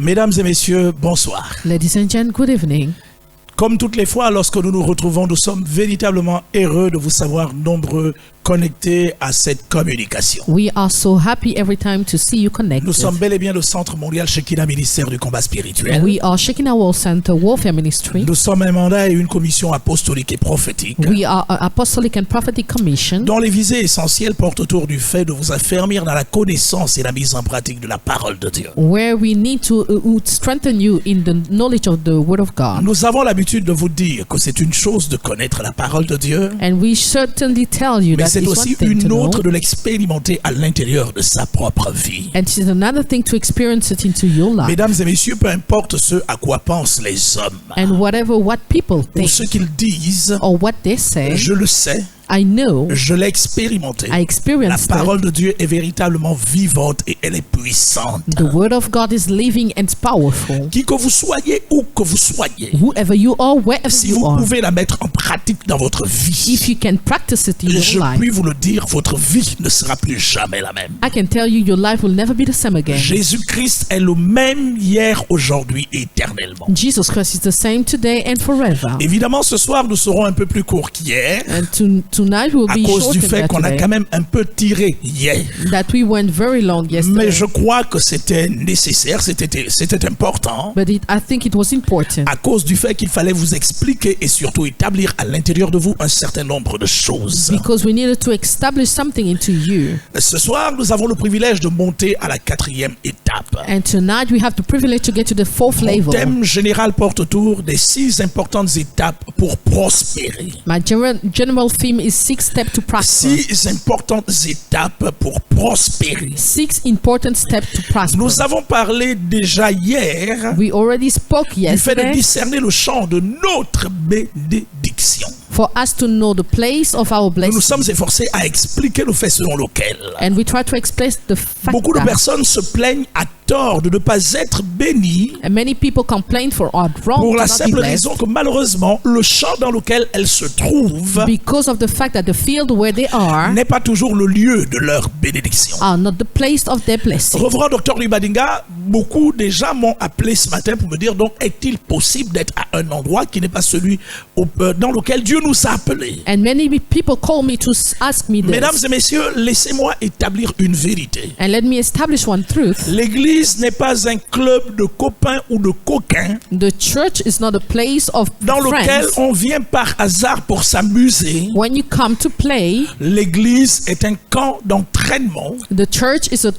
Mesdames et messieurs, bonsoir. Ladies and gentlemen, good evening. Comme toutes les fois, lorsque nous nous retrouvons, nous sommes véritablement heureux de vous savoir nombreux connectés à cette communication. We are so happy every time to see you connected. Nous sommes bel et bien le Centre mondial Shekinah Ministère du combat spirituel. We are Shekinah World Center Warfare Ministry. Nous sommes un mandat et une commission apostolique et prophétique We are an apostolic and prophetic commission dont les visées essentielles portent autour du fait de vous affermir dans la connaissance et la mise en pratique de la parole de Dieu. where we need to strengthen you in the knowledge of the Word of God. Nous avons l'habitude de vous dire que c'est une chose de connaître la parole de Dieu, And we certainly tell you mais that c'est it's aussi one thing to une know, autre de l'expérimenter à l'intérieur de sa propre vie. and it's another thing to experience it into your life. Mesdames et messieurs, peu importe ce à quoi pensent les hommes And whatever what people ou think ce qu'ils disent, or what they say, je le sais, I know, je l'ai expérimenté. I La experienced it. parole de Dieu est véritablement vivante et elle est puissante. The Word of God is living and powerful. Qui que vous soyez, où que vous soyez, Whoever you are, wherever si you vous are, pouvez la mettre en pratique dans votre vie, if you can practice it in je your life, puis vous le dire, votre vie ne sera plus jamais la même. I can tell you your life will never be the same again. Jésus-Christ est le même hier, aujourd'hui et éternellement. Jesus Christ is the same today and forever. Évidemment, ce soir, nous serons un peu plus courts qu'hier, And tonight will à be cause du shorter fait than qu'on a today, quand même un peu tiré hier. that we went very long Mais yesterday. je crois que c'était nécessaire, c'était important, But I think it was important à cause du fait qu'il fallait vous expliquer et surtout établir à l'intérieur de vous un certain nombre de choses. because we needed to establish something into you. Ce soir, nous avons le privilège de monter à la 4e étape. And tonight we have the privilege to get to the fourth Mon level. thème général porte autour des 6 importantes étapes pour prospérer. My general theme is 6 steps to prosper. 6 importantes étapes pour prospérer. 6 important steps to prosper. Nous avons parlé déjà hier We already spoke du fait de yesterday discerner le champ de notre bénédiction. for us to know the place of our Nous nous blessing. sommes efforcés à expliquer le fait selon lequel And we try to explain the fact beaucoup de that personnes se plaignent à tort de ne pas être bénies and many people complain for or wrong pour to la not be simple blessed raison que malheureusement le champ dans lequel elles se trouvent because of the fact that the field where they are n'est pas toujours le lieu de leur bénédiction. not the place of their blessing. Reverend Dr. Libadinga, beaucoup déjà m'ont appelé ce matin pour me dire donc est-il possible d'être à un endroit qui n'est pas celui dans lequel Dieu nous a appelés? And many people call me to ask me this. Mesdames et messieurs, laissez-moi établir une vérité. And let me establish one truth. L'Église n'est pas un club de copains ou de coquins The church is not a place of dans lequel friends. on vient par hasard pour s'amuser. When you come to play, L'Église est un camp d'entraînement the church is a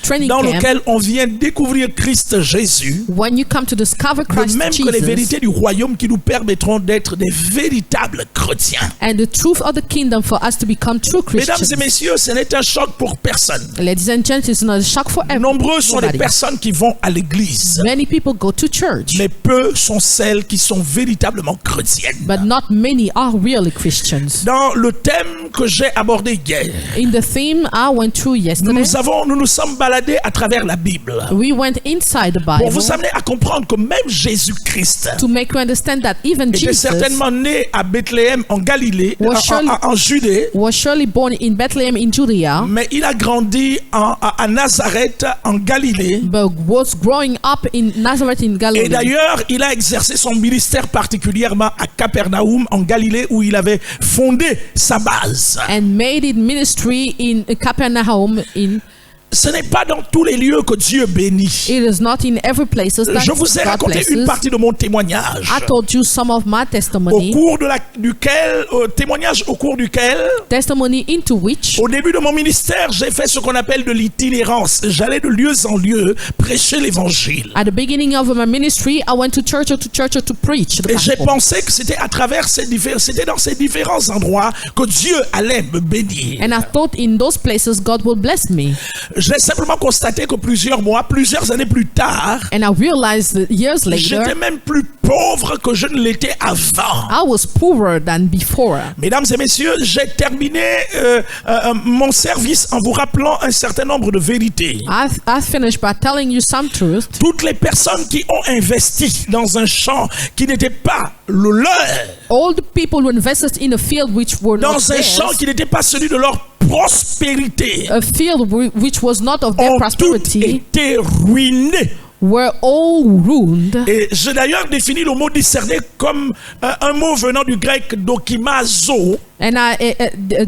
training dans camp. lequel on vient découvrir Christ Jésus, When you come to discover de Christ même que les Jesus vérités du royaume qui nous permettront d'être des véritables chrétiens. and the truth of the kingdom for us to become true Mesdames Christians. et messieurs, ce n'est un choc pour personne. Ladies and gentlemen, it's not a shock for Nombreux sont les everybody. personnes qui vont à l'église, Many people go to church, mais peu sont celles qui sont véritablement chrétiennes. but not many are really Christians. Dans le thème que j'ai abordé hier, In the theme I went through yesterday, nous nous sommes baladés à travers la Bible we went inside the pour Bible vous amener à comprendre que même Jésus-Christ to make you understand that even était Jesus certainement né à Bethléem en Galilée, Was surely- en Judée, was surely born in Bethlehem in Judea, mais il a grandi à Nazareth en Galilée. but was growing up in Nazareth in Et Galilee. d'ailleurs, il a exercé son ministère particulièrement à Capernaum en Galilée où il avait fondé sa base. And made it ministry in Capernaum. Ce n'est pas dans tous les lieux que Dieu bénit. It is not in every place that Je vous ai God raconté une blesses. partie de mon témoignage. I told you some of my Au testimony. cours témoignage au cours duquel, Testimony into which, au début de mon ministère, j'ai fait ce qu'on appelle de l'itinérance. J'allais de lieu en lieu prêcher l'évangile. at the beginning of my ministry, I went to church to preach the Et j'ai gospel. pensé que c'était à travers c'était dans ces différents endroits que Dieu allait me bénir. And I thought in those places God will bless me. J'ai simplement constaté que plusieurs années plus tard, And I realized that years j'étais later, même plus pauvre que je ne l'étais avant. I was poorer than before. Mesdames et messieurs, j'ai terminé mon service en vous rappelant un certain nombre de vérités. I finished by telling you some truth. Toutes les personnes qui ont investi dans un champ qui n'était pas le leur, All the people who invested in a field which were not dans un theirs, champ qui n'était pas celui de leur prospérité, a field which was not of their ont toutes prosperity, été ruinés were all ruined. Et j'ai d'ailleurs défini le mot discerner comme un mot venant du grec dokimazo, And I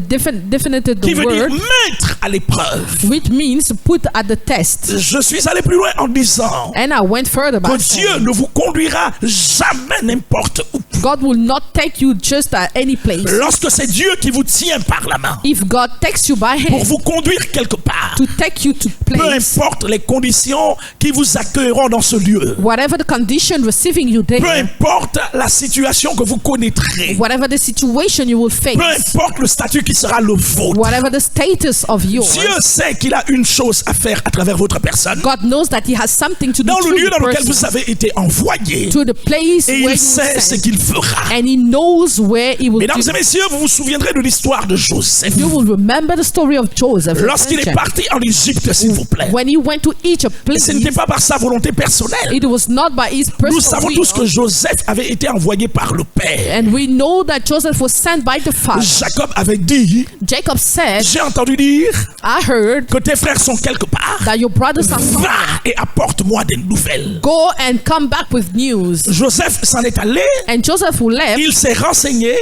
definited qui the veut dire word, mettre à l'épreuve. which means put at the test. Je suis allé plus loin en disant And I went further by que Dieu saying, ne vous conduira jamais n'importe où. God will not take you just at any place. Lorsque c'est Dieu qui vous tient par la main If God takes you by pour hand vous conduire quelque part, to take you to peu place, importe les conditions qui vous accueilleront dans ce lieu, whatever the condition receiving you peu there, importe la situation que vous connaîtrez, whatever the situation you will face, peu importe le statut qui sera le vôtre, whatever the status of yours, Dieu sait qu'il a une chose à faire à travers votre personne, God knows that He has something to do dans le through lieu the dans lequel person, vous avez été envoyé, to the place et where il you sait ce stand, qu'il fera. and He knows where He will Mesdames do. et messieurs, vous vous souviendrez de l'histoire de Joseph. You will remember the story of Joseph. Lorsqu'il est parti en Égypte, s'il vous plaît, When he went to Egypt, ce n'était please, pas par sa volonté personnelle. it was not by his Nous personal savons will. tous que Joseph avait été envoyé par le Père. And we know that Joseph was sent by the Father. Jacob avait dit, Jacob said, j'ai entendu dire I heard que tes frères sont quelque part. that your brothers are Va coming. et apporte-moi des nouvelles. Go and come back with news. Joseph s'en est allé, And Joseph who left, il s'est renseigné,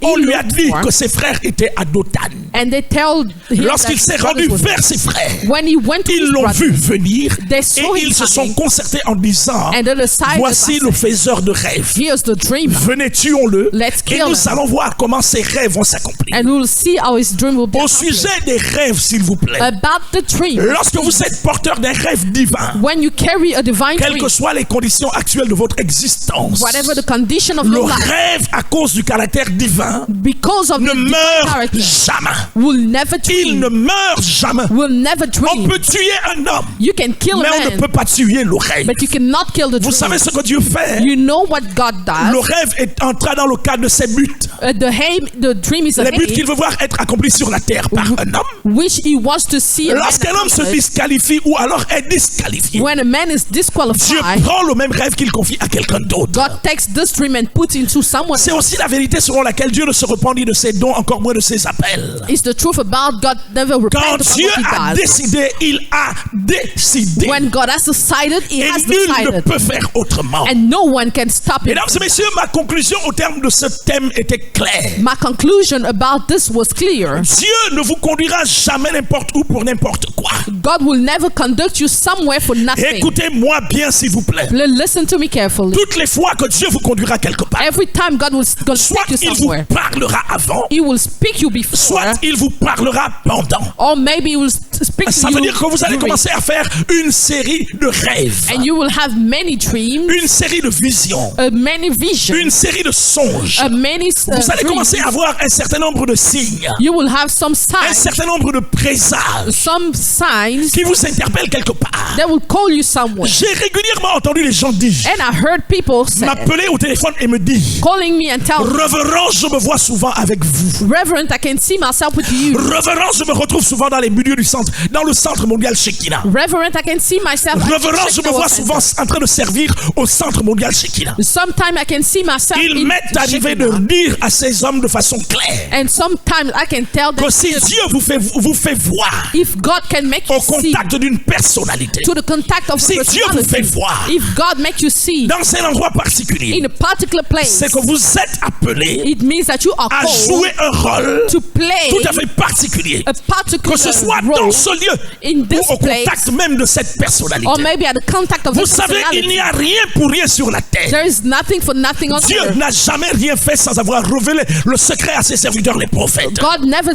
on lui a looked dit for, que ses frères étaient à Dothan. and they told him that Lorsqu'il his s'est brothers rendu were there. vers ses frères, When he went to ils his l'ont vu brothers, venir they et saw him ils se sont coming, concertés en disant, and they decided, voici le faiseur de rêves. here's the dreamer, Venez, tuons-le Let's et kill nous him. allons voir comment ses rêves vont s'accomplir. and we will see how his dream will be Au accomplished. sujet des rêves, s'il vous plaît, About the dream, lorsque vous êtes porteur d'un rêve divin, when you carry a divine quelles dream, que soient les conditions actuelles de votre existence, whatever the condition of le your life, rêve à cause du caractère divin because of ne the divine meurt character, jamais. will never Il dream, ne meurt jamais. will never On dream. peut tuer un homme, You can kill mais a on ne man, peut pas tuer le rêve. but you cannot kill the Vous dream. savez ce que Dieu fait? You know what God Le does. rêve est entré dans le cadre de ses buts. The dream is a Les buts qu'il aim veut voir être accomplis sur la terre par un homme. which he wants to see a man Lorsqu'un homme se accomplish. disqualifie ou alors est disqualifié, When a man is Dieu disqualified, prend le même rêve qu'il confie à quelqu'un d'autre. God takes this dream and puts into someone. C'est aussi la vérité selon laquelle Dieu ne se repent de ses dons, encore moins de ses appels. It's the truth about God never Quand repents about Dieu what a he does. décidé, il a décidé. When God has decided, he Et has nul ne decided. peut faire autrement. And no one can stop it. Mesdames et messieurs, ma conclusion au terme de ce thème était claire. My conclusion about this was clear. Dieu ne vous conduira jamais n'importe où pour n'importe quoi. God will never conduct you somewhere for nothing. Écoutez-moi bien, s'il vous plaît. Listen to me carefully. Toutes les fois que Dieu vous conduira quelque part, Every time God will soit take you il vous somewhere, parlera avant, He will speak you before, soit il vous parlera pendant. or maybe He will speak Ça to veut you dire que vous allez during. commencer à faire une série de rêves, And you will have many dreams, une série de visions, many visions, une série de songes. many Vous allez commencer dreams. à avoir un certain nombre de signes, You will have some un signs, certain nombre de présages some signs qui vous interpellent quelque part. that will call you somewhere. J'ai régulièrement entendu les gens dire, And I heard people say, m'appeler au téléphone et me dire, calling me and telling me, Reverend, je me vois souvent avec vous. Reverend, I can see myself with you. Reverend, je me retrouve souvent dans les milieux du centre, dans le centre mondial Shekinah. Reverend, I can see myself. Reverend, je me vois souvent en train de servir au centre mondial Shekinah. Sometimes I can see myself. Il in m'est arrivé de Shekinah. dire à ces hommes de façon claire And sometimes I can tell them que si Dieu vous fait voir if God can make you au see contact d'une personnalité, to the contact of si a Dieu vous fait personality, voir if God make you see dans un endroit particulier, in a particular place, c'est que vous êtes appelé it means that you are à called jouer un rôle to play tout à fait particulier. a Que particular ce soit role dans ce lieu in ou this au place, contact même de cette personnalité. or maybe at the contact of Vous the savez, il n'y personality. a rien pour rien sur la terre. There is nothing for nothing on Dieu earth. n'a jamais rien fait sans avoir révélé le secret à ses serviteurs, les prophètes. God never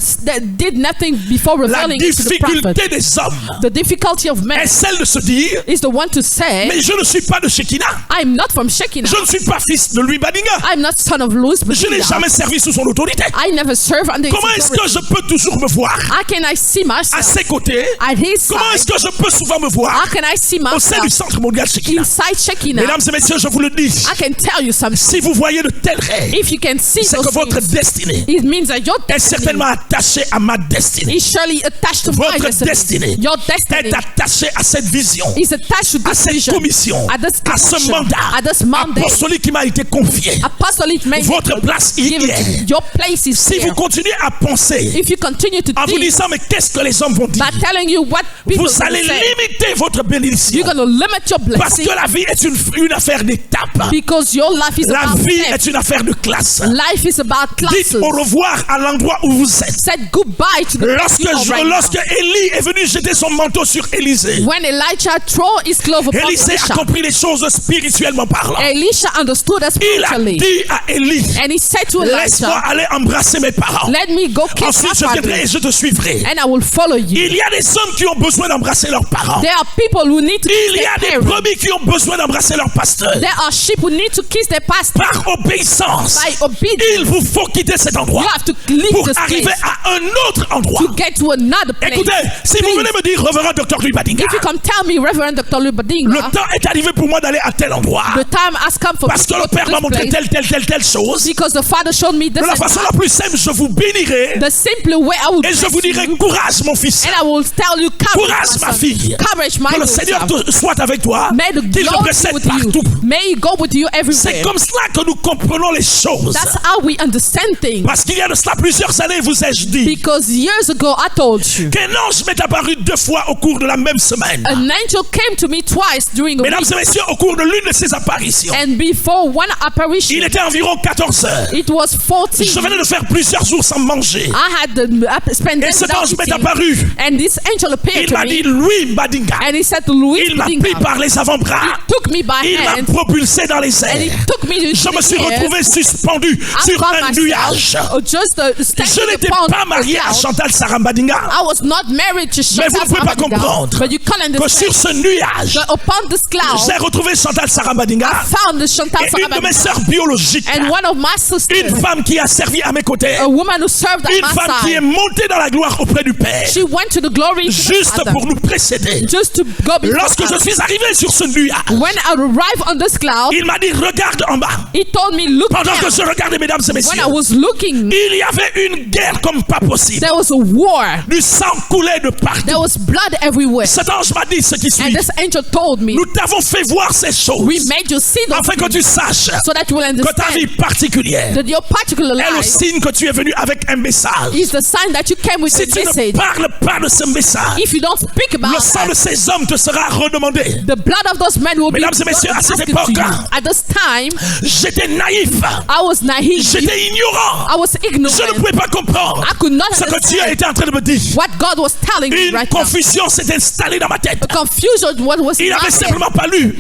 did nothing before La revealing it to the prophet. difficulté des hommes The difficulty of man est celle de se dire, is the one to say, mais je ne suis pas de Shekinah. I'm not from Shekinah. Je ne suis pas fils de Louis Badinga. I'm not son of Louis Je n'ai Batinga. jamais servi sous son autorité. I never serve under his Comment est-ce que authority. je peux toujours me voir How can I see à myself ses côtés? at his Comment est-ce side? que je peux souvent me voir How can I see au sein myself du centre mondial Shekinah? inside Shekinah? Mesdames et messieurs, je vous le dis, I can tell you something. si vous voyez de tels rêves, If you can see c'est those que votre things, destinée it means that your est destiny certainement attachée à ma destinée. is surely attached to my Votre destiny. destinée Your est destiny attachée à cette vision, is attached to à this cette vision, commission, at this à ce commission, mandat at this mandate, apostolique qui m'a été confié. apostolic mandate. Votre place y Given to est. you. Your place is Si there. vous continuez à penser continuez if you continue to en vous think disant, mais qu'est-ce que les hommes vont dire? by telling you what people Vous allez say, limiter votre bénédiction. you're going to limit your Parce blessing que la vie est une affaire d'étapes. because your life is La about vie steps. est une affaire de classe. Life is about Dites classes. au revoir à l'endroit où vous êtes. Said goodbye to the place you are right Lorsque now. Élie est venu jeter son manteau sur Élisée, When Elijah threw his glove upon Élisée a Elisha, compris les choses spirituellement parlant. Elisha understood us Il a spiritually. dit à Élie, And he said to laisse-moi Elisha, aller embrasser mes parents. let me go kiss Ensuite, je my viendrai et family je te suivrai. and I will follow you. Il y a des hommes qui ont besoin d'embrasser leurs parents. There are people who need to Il kiss y a their des parents. brebis qui ont besoin d'embrasser leur pasteur. There are sheep who need to kiss their pastor. Par obéissance, By obedience, il vous faut quitter cet endroit you have to leave pour this arriver place à un autre endroit. to get to another place. Écoutez, si vous Please, venez me dire, révérend Dr. Louis Badinga, if you come tell me, Reverend Dr. le Lubadinga, temps est arrivé pour moi d'aller à tel endroit the time has come for me parce que to le go to Père m'a this montré place telle chose. because the Father showed me this De la and façon that. la plus simple, je vous bénirai The simple way I will et je bless vous dirai you, courage mon fils, and I will tell you, courage ma courage, fille. courage, my Que le daughter. Seigneur soit avec toi, May the qu'il te Lord be précède with partout. you. May He go with you C'est everywhere. comme cela que nous comprenons les choses. That's how we understand things. Parce qu'il y a de cela plusieurs années, vous ai-je dit, Because years ago I told you, qu'un ange m'est apparu 2 fois au cours de la même semaine. an angel came to me twice during a Mesdames week, et messieurs, au cours de l'une de ces apparitions, and before one apparition, il était environ 14 heures. it was 14. Je venais de faire plusieurs jours sans manger. I had spent Et days cet without ange m'est eating, apparu. and this angel appeared Il to m'a dit, me, Louis Badinga. and he said to Louis Il m'a pris Badinga, par les avant-bras. took me by Il m'a hand, propulsé dans les and he airs. took me to Je me suis the air. retrouvé suspendu I sur found un nuage. myself just Je standing n'étais upon pas a marié à cloud. Chantal Sarambadinga. I was not married to Mais vous Chantal ne pouvez pas Sarabadinga, comprendre but you can't que sur understand ce nuage, that upon this cloud, j'ai retrouvé Chantal Sarambadinga I found the Chantal et une de mes Sarabadinga, sœurs biologiques. and one of my sisters, Une femme qui a servi à mes côtés. a woman who served at Une my femme qui est side. montée dans la gloire auprès du Père. She went to the glory to the Juste Father, pour nous précéder. just to go before Lorsque je us. suis arrivé sur ce nuage, When I arrived on this cloud, il m'a dit, regarde en bas. he told me, look Pendant que down. je regardais, mesdames et When messieurs, I was looking, il y avait une guerre comme pas possible. there was a war. Du sang coulait de There partout. was blood everywhere. Cet ange m'a dit ce qui And suit. this angel told me, Nous t'avons fait voir ces choses we made you see those afin que things tu saches so that you will que ta vie understand particulière that your particular est le life signe que tu es venu avec un message. is the sign that you came with Si a tu ne message. parles pas de ce message, If you don't speak about le sang de that, ces hommes te sera redemandé. the blood of those men will be Mesdames et messieurs, à cette asked to you. époque, At this time, J'étais naïf. I was naive. J'étais ignorant. I was Je ne ignorant. pouvais pas comprendre I could not ce que Dieu understand était en train de me dire. what God was telling me Une right now. confusion s'est installée dans ma tête. The confusion what was Il in my avait head. simplement fallu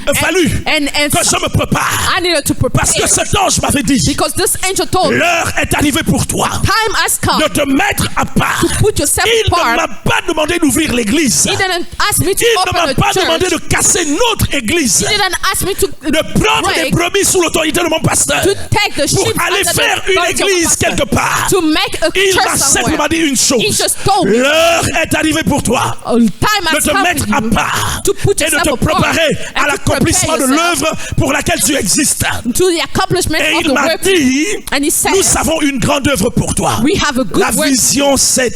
And que je me prépare. I needed to prepare Parce que cet ange m'avait dit, because this angel told me, l'heure est arrivée pour toi time has come de te mettre à part. to put yourself Il ne apart. m'a pas demandé d'ouvrir l'église. He didn't ask me to Il ne open m'a a pas church. demandé de casser notre église. He didn't ask me to De prendre des break, brebis sous l'autorité de mon pasteur. to take the Pour sheep aller under the faire une authority of the église pastor, quelque part. to make a Il m'a church simplement somewhere. dit une He chose. just told me, L'heure est arrivée pour toi time de has te come mettre for à you part to put et de yourself te apart préparer à and to l'accomplissement de prepare yourself l'œuvre pour laquelle tu existes. to the accomplishment Et of il the m'a work. dit, And he said, nous avons une grande œuvre pour toi. we have a good La work vision s'est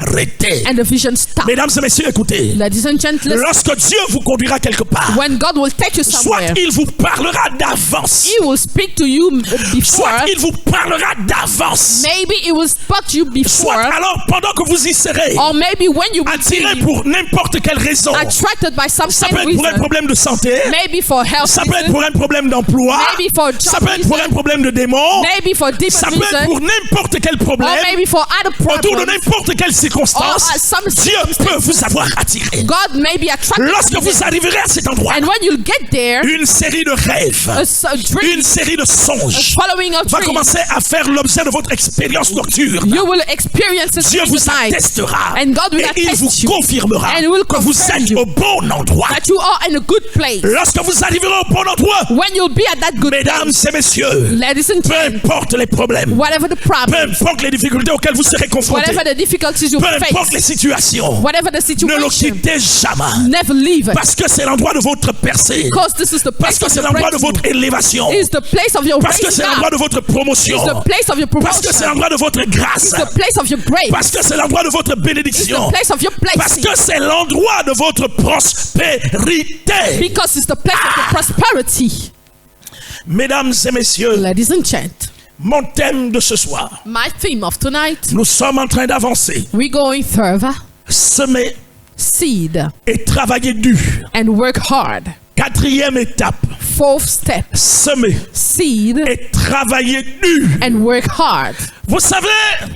arrêtée. and the vision stopped. Mesdames et messieurs, écoutez. Ladies and gentlemen, Lorsque Dieu vous conduira quelque part, when God will take you soit somewhere, il vous parlera d'avance, He will speak to you before. soit il vous parlera d'avance, Maybe He will speak to you soit before, alors pendant que vous y serez, or maybe when you will attiré be pour n'importe quelle raison. attracted by some Ça kind peut of être pour un reason. problème de santé, Maybe for health ça peut être reason, pour un problème d'emploi, maybe for ça job peut être pour un reason, problème de démon, maybe for ça different peut être reason, pour n'importe quel or problème, maybe for other autour de problems. n'importe quelle circonstance. Or, some Dieu peut vous avoir attiré. God may be attracted Lorsque to vous you. arriverez à cet endroit, And when you get there, une série de rêves, a dream, une série de a songes following of va dreams, commencer à faire l'objet de votre expérience nocturne. you will experience it Dieu in vous the night. attestera And God will et il vous attest you. confirmera And he will que vous confirm êtes you. au bon endroit. That you are in a good place. Lorsque vous arriverez au bon endroit, When you'll be at that good mesdames place, et messieurs, ladies and peu gentlemen, importe les problèmes, whatever the peu problem, importe les difficultés auxquelles vous serez confrontés, whatever the difficulties you peu importe les face, situations, whatever the ne le situation, quittez jamais. never leave it. Parce que c'est l'endroit de votre percée. Because this is the Parce place que of c'est your l'endroit de breakthrough. votre élévation. It's the place of your Parce que raising c'est l'endroit up. de votre promotion. It's the place of your Parce que c'est promotion. l'endroit de votre grâce. It's the place of your grace. Parce que c'est l'endroit de votre It's the bénédiction. place of your Parce blessing. que c'est l'endroit de votre prospérité. Because it's the place of your prosperity. Mesdames et messieurs, Ladies and gentlemen, Mon thème de ce soir, My theme of tonight, nous sommes en train d'avancer. we're going further. Semer Seed et travailler dur. and work hard. 4e étape, Fourth step, semer seed et travailler dur. and work hard. Vous savez,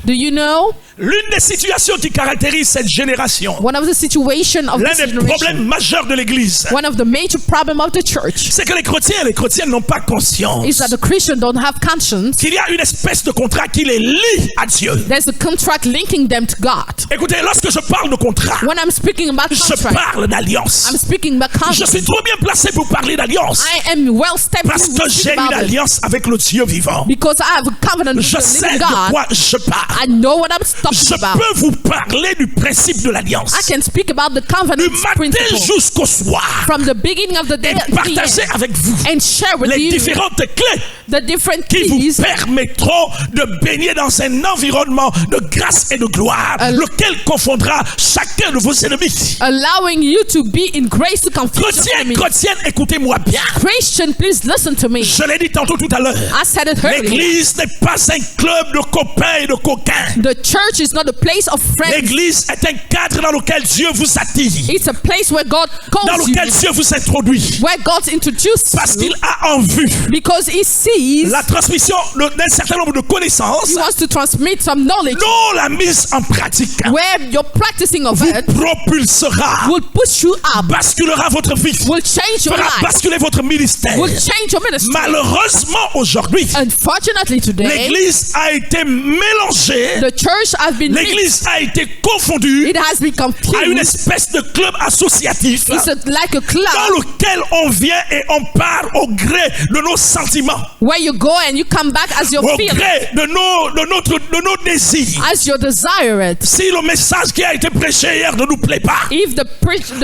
Do you know l'une des situations qui caractérise cette génération, one of the situations of l'un this des problèmes generation, majeurs de l'Église, one of the major problems of the church c'est que les chrétiens et les chrétiennes n'ont pas conscience is that the Christians don't have conscience. qu'il y a une espèce de contrat qui les lie à Dieu. There's a contract linking them to God. Écoutez, lorsque je parle de contrat, When I'm speaking about je contract, parle d'alliance. I'm speaking about Je covenant. suis trop bien placé pour parler d'alliance I am well stepped parce in que to speak j'ai une about it alliance avec le Dieu vivant. because I have a covenant with Je the sais living de God. quoi je parle. I know what I'm Je talking about. peux vous parler du principe de l'alliance. I can speak about the Du covenant matin principle jusqu'au soir. from the beginning of the day Et to the partager end, avec vous and share with les you différentes clés the different qui vous keys permettront de baigner dans un environnement de grâce et de gloire, lequel confondra chacun de vos ennemis. allowing you to be in grace to confuse your Chrétiens, enemy. chrétiennes, écoutez-moi bien. Christian, please listen to me. Je l'ai dit tantôt tout à l'heure. I said it earlier. L'église n'est pas un club de copains et de coquins. The church is not a place of friends. L'église est un cadre dans lequel Dieu vous attire, It's a place where God dans calls you, lequel Dieu vous introduit, where God introduces parce you, qu'il a en vue because He sees la transmission d'un certain nombre de connaissances, He wants to transmit some knowledge dont la mise en pratique where your practicing of vous it propulsera, will push you up, basculera votre vie, will change your fera life, basculer votre ministère. will change your ministry. Malheureusement, aujourd'hui, Unfortunately today, l'église a été mélangée, the church has been mixed. l'église a été confondue It has been à une confused. espèce de club associatif It's like a dans club lequel on vient et on part au gré de nos sentiments, where you go and you come back as your au feeling, gré de nos désirs. as you desire it. Si le message qui a été prêché hier ne nous plaît pas, If the en fait preaching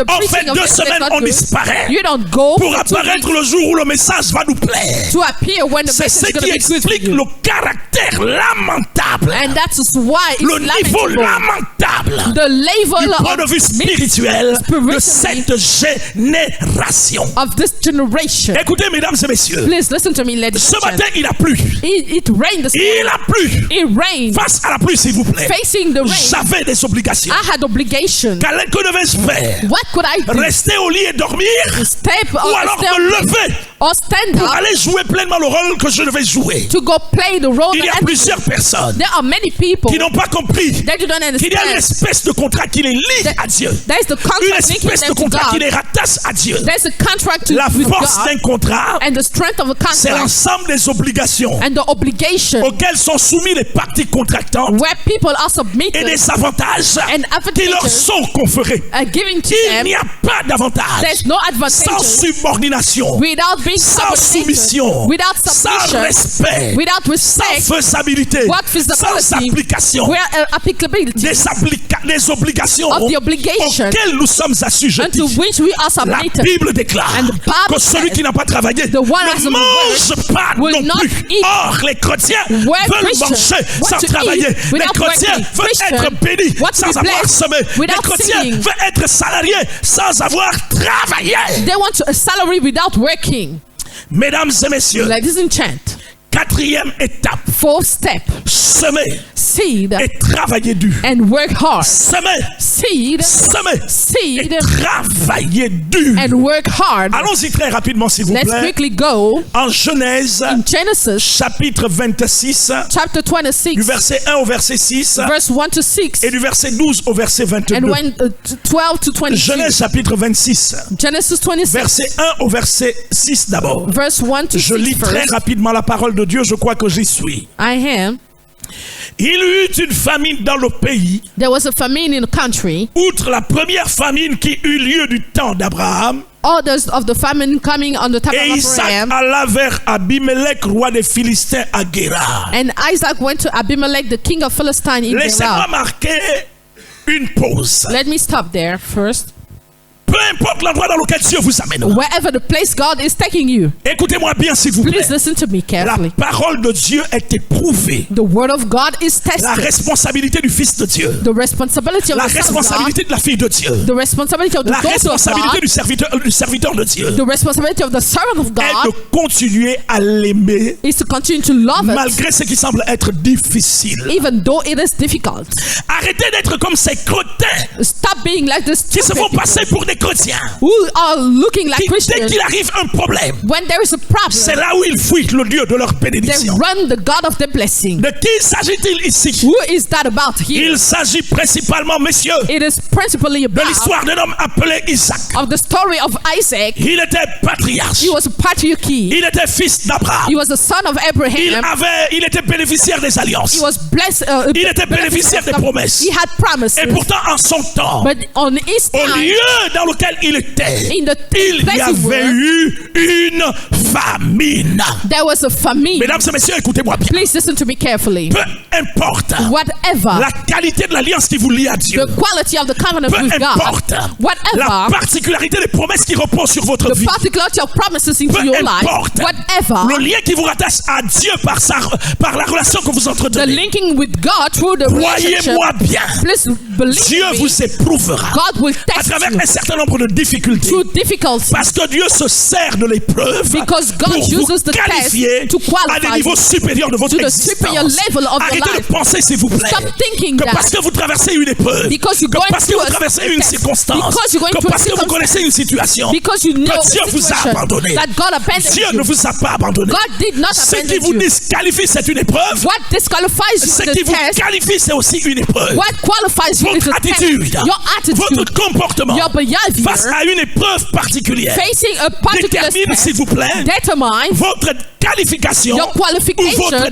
of 2 it is semaines not on good, disparaît you don't go pour for 2 apparaître weeks le jour où le message va nous plaire. to appear when the C'est ce message is going qui to be good for explique you. le caractère lamentable, And that's why le it's niveau lamentable. lamentable The du level point de vue spirituel de cette génération. of this generation. Écoutez, mesdames et messieurs, Please listen to me, ladies ce and matin gentlemen. il a plu. It rained this Il morning. a plu. It rained. Face à la pluie, s'il vous plaît. Facing the rain, J'avais des obligations. I had obligation. Que devais-je faire? What could I do? Rester au lit et dormir? Step Ou alors me lever or stand pour up aller jouer pleinement le rôle que je devais jouer? to go play the role Il y a that plusieurs personnes there are many people qui n'ont pas compris that you don't qu'il y a une understand. espèce de contrat qui les lie à Dieu. There's the Une contract linking espèce de them to contrat qui God. les rattache à Dieu. There's a contract La with force God, d'un contrat, and the strength of a c'est contract l'ensemble des obligations and the obligation auxquelles sont soumis les parties contractantes where people are et submitted des avantages and qui leur advantages sont conférés. are given to Il them. n'y a pas d'avantage There's no sans advantage subordination, without being sans subordinated, soumission, without sans submission, respect, without sans respect, faisabilité, what sans feasibility, application where applicability des obligations of the obligation auxquelles nous sommes assujettis. unto which we are La submitted. Bible déclare And the Bible que celui says, qui n'a pas travaillé the one ne has not mange pas will non not plus. eat. Or, les chrétiens Where veulent Christians manger want sans to travailler. eat Les without chrétiens working. veulent Christian être bénis want to sans be avoir blessed semé. Les without chrétiens singing. veulent être salariés sans avoir travaillé. They want a salary without working. Mesdames et messieurs, Ladies and gentlemen, 4e étape, fourth step, semer seed et travailler dur. and work hard. Semer, Seed, semer et seed travailler dur. and work hard. Allons-y très rapidement, s'il vous Let's plaît. quickly go En Genèse, in Genesis chapitre 26, chapter du 26, verset 1 au verset 6 verse 1 to 6, et du verset 12 au verset 22. and when 12 to 22. Genèse chapitre 26, Genesis 26, verset 1 au verset 6 d'abord. verse 1 to Je 6 lis très first. rapidement la parole de Dieu, je crois que j'y suis. I am. Il y eut une famine dans le pays, There was a famine in the country. outre la première famine qui eut lieu du temps d'Abraham. Others of the famine coming on the time Et of Isaac Abraham. alla vers Abimelech, roi des Philistins, à Guérar. And Isaac went to Abimelech, the king of Philistine, in Laissez-moi Gerar. marquer une pause. Let me stop there first. Peu Peu importe l'endroit dans lequel Dieu vous amène. Wherever the place God is taking you, Écoutez-moi bien s'il vous plaît. please listen to me La carefully. parole de Dieu est éprouvée. The word of God is La tested. responsabilité du Fils de Dieu. The responsibility of La the Son of God, responsabilité de la fille de Dieu. the responsibility of the La daughter of responsabilité God, du serviteur de Dieu the responsibility of the servant of est God de continuer à l'aimer is to continue to love it, malgré ce qui semble être difficile. even though it is difficult. Arrêtez d'être comme ces chrétiens Stop being like the qui se stupid font people passer pour des chrétiens. who are looking like Dès Christians. qu'il arrive un problème, When there is a c'est problem, là où ils fuient le Dieu de leur they bénédiction. run the God of their blessing. De qui s'agit-il ici? Who is that about here? Il s'agit principalement, messieurs, It is principally de about l'histoire d'un homme appelé Isaac. of the story of Isaac. Il était patriarche. He was a patriarch. Il était fils d'Abraham. He was the son of Abraham. Il était bénéficiaire des alliances. He was blessed. Il était bénéficiaire des promesses. He had promises. Et pourtant, en son temps, But on his au time, lieu dans lequel il était, in the il y place he avait were, eu une famine. there was a famine. Mesdames et messieurs, écoutez-moi bien. Please listen to me carefully. Peu importe Whatever la qualité de l'alliance qui vous lie à Dieu, the quality of the covenant peu with God, importe la whatever particularité des promesses qui reposent sur votre the vie, particularity of promises into peu your life, importe whatever le lien qui vous rattache à Dieu par la relation que vous the entretenez, linking with God through the relationship, croyez-moi bien, please believe Dieu me, vous éprouvera God will à test travers you un certain nombre de difficultés. through difficulties. Parce que Dieu se sert de l'épreuve Because God pour vous uses the test qualifier to à des qualify niveaux supérieurs de votre to the superior existence. level of your Arrêtez life. de penser, s'il vous plaît, Stop thinking que that parce que vous traversez une épreuve, because you're que going parce que through vous a traversez une test, circonstance, because you're going que through a parce que vous circumstance, connaissez une situation, because you know que Dieu a vous a situation abandonné. that God abandoned Dieu you. ne vous a pas abandonné. God did not Ce qui abandon vous you. disqualifie, c'est une épreuve. What disqualifies you Ce is qui the vous test. qualifie, c'est aussi une épreuve. What qualifies you is Votre the test. attitude, Your attitude, votre comportement your behavior, face à une épreuve particulière facing a particular détermine, test, s'il vous plaît, determine votre qualification your ou qualification votre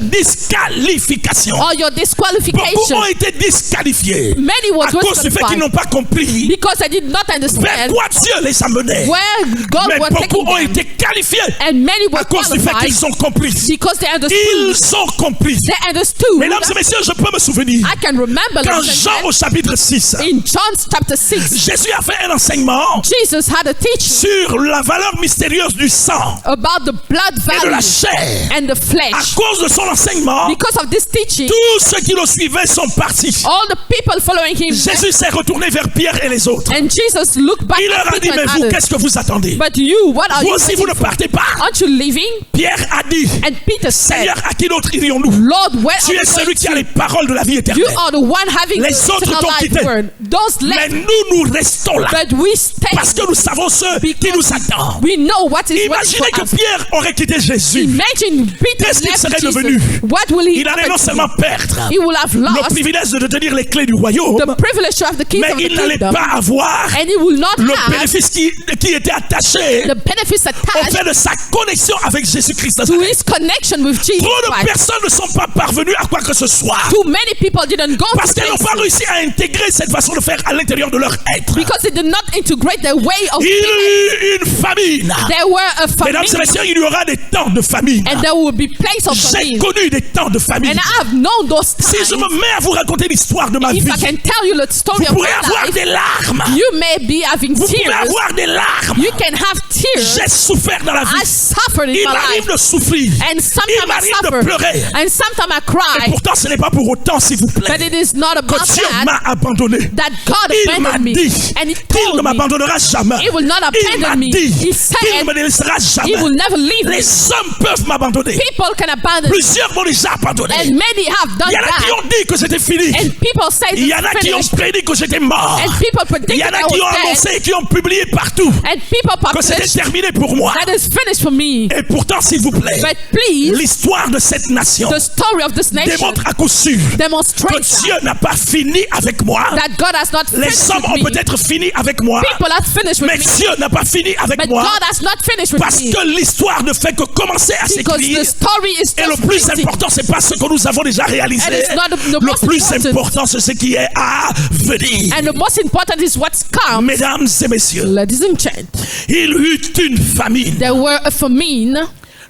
disqualification. or your Beaucoup disqualification. ont été disqualifiés Many were à cause du fait qu'ils disqualified n'ont pas compris because they did not vers understand quoi Dieu les amenait. where God Mais was beaucoup taking ont them. été qualifiés And many were à cause du fait qualified qu'ils ont compris. because they understood. Ils ont compris. They understood. Mesdames et messieurs, je peux me souvenir I can remember qu'en ladies and Jean au chapitre 6, in John chapter 6, Jésus a fait un enseignement Jesus had a teaching sur la valeur mystérieuse du sang about the blood et de la value chair. and the À flesh. cause de son enseignement, Because of this teaching, tous ceux qui le suivaient sont partis. all the people following him Jésus s'est retourné vers Pierre et les autres. and Jesus looked back Il leur at a dit, Peter mais and vous, others. qu'est-ce que vous attendez? But you, what are Vous you aussi, vous ne waiting for? partez pas. Aren't you leaving? Pierre a dit, And Peter said, Seigneur, à qui d'autre irions-nous? Lord, where Tu are es we celui going qui a to? les paroles de la vie You éternelle. are the one having Les the autres eternal t'ont life quitté. word. Those Mais left, nous restons là. but we stay. Parce que nous savons ceux qui nous attendent. We know what is waiting Imaginez for que us. Pierre aurait quitté Jésus. Imagine Peter Qu'est-ce qu'il left serait Jesus. devenu? What will he Il allait non happen to seulement him? perdre He will have le lost privilège de tenir les clés du royaume, the privilege to have the keys mais of the il n'allait kingdom, pas avoir and he will not le have bénéfice qui était attaché the benefits au attached fait de sa connexion avec Jésus-Christ. to his connection with Jesus Trop de Christ. personnes ne sont pas parvenues à quoi que ce soit Too many people didn't go parce to qu'elles n'ont pas places réussi à intégrer cette façon de faire à l'intérieur de leur être. because they did not integrate their way of Il y being. a eu une famine. There were a Mesdames et famine, messieurs, il y aura des temps de famine. and there will be place of J'ai famine. connu des temps de famine. And I have known those Si je times. me mets à vous raconter l'histoire de ma vie, If I can tell you the story vous of pourrez my avoir life, des larmes. you may be having Vous pouvez tears. avoir des larmes. You can have tears. J'ai souffert dans la I vie. suffered in Il my m'arrive life. de souffrir. And Il sometimes I m'arrive de suffer. pleurer. And sometimes I Et cry. pourtant, ce n'est pas pour autant, s'il vous But plaît, it is not about que Dieu that. m'a abandonné. That God Il m'a abandoned me. dit And he qu'il told ne me m'abandonnera jamais. he will not Il m'a abandon me. dit He qu'il said ne me laissera he jamais. will never leave me. Les hommes peuvent m'abandonner. People can abandon me. Plusieurs m'ont déjà abandonné. And many have done Il y en a qui that. ont dit que c'était fini. And people say Il y en a it's qui ont finished. prédit que j'étais mort. And people Il y predicted en I a qui ont was dead. annoncé et qui ont publié partout And people que c'était published terminé pour moi. that is finished for me. Et pourtant, s'il vous plaît, But please, l'histoire de cette nation the story of this nation démontre à coup sûr que demonstrates Dieu n'a pas fini avec moi. that God has not Les finished hommes ont with me. peut-être fini avec moi, People have finished mais with me. Dieu n'a pas fini avec But moi God has not finished with parce me. que l'histoire ne fait que commencer à Because s'écrire. the story is Et le just plus waiting. important, c'est pas ce que nous avons déjà réalisé. And it's not the Le most plus important. important, c'est ce qui est à venir. And the most important is what's come. Mesdames et messieurs, Ladies and gentlemen, il y eut une famine. there were a famine.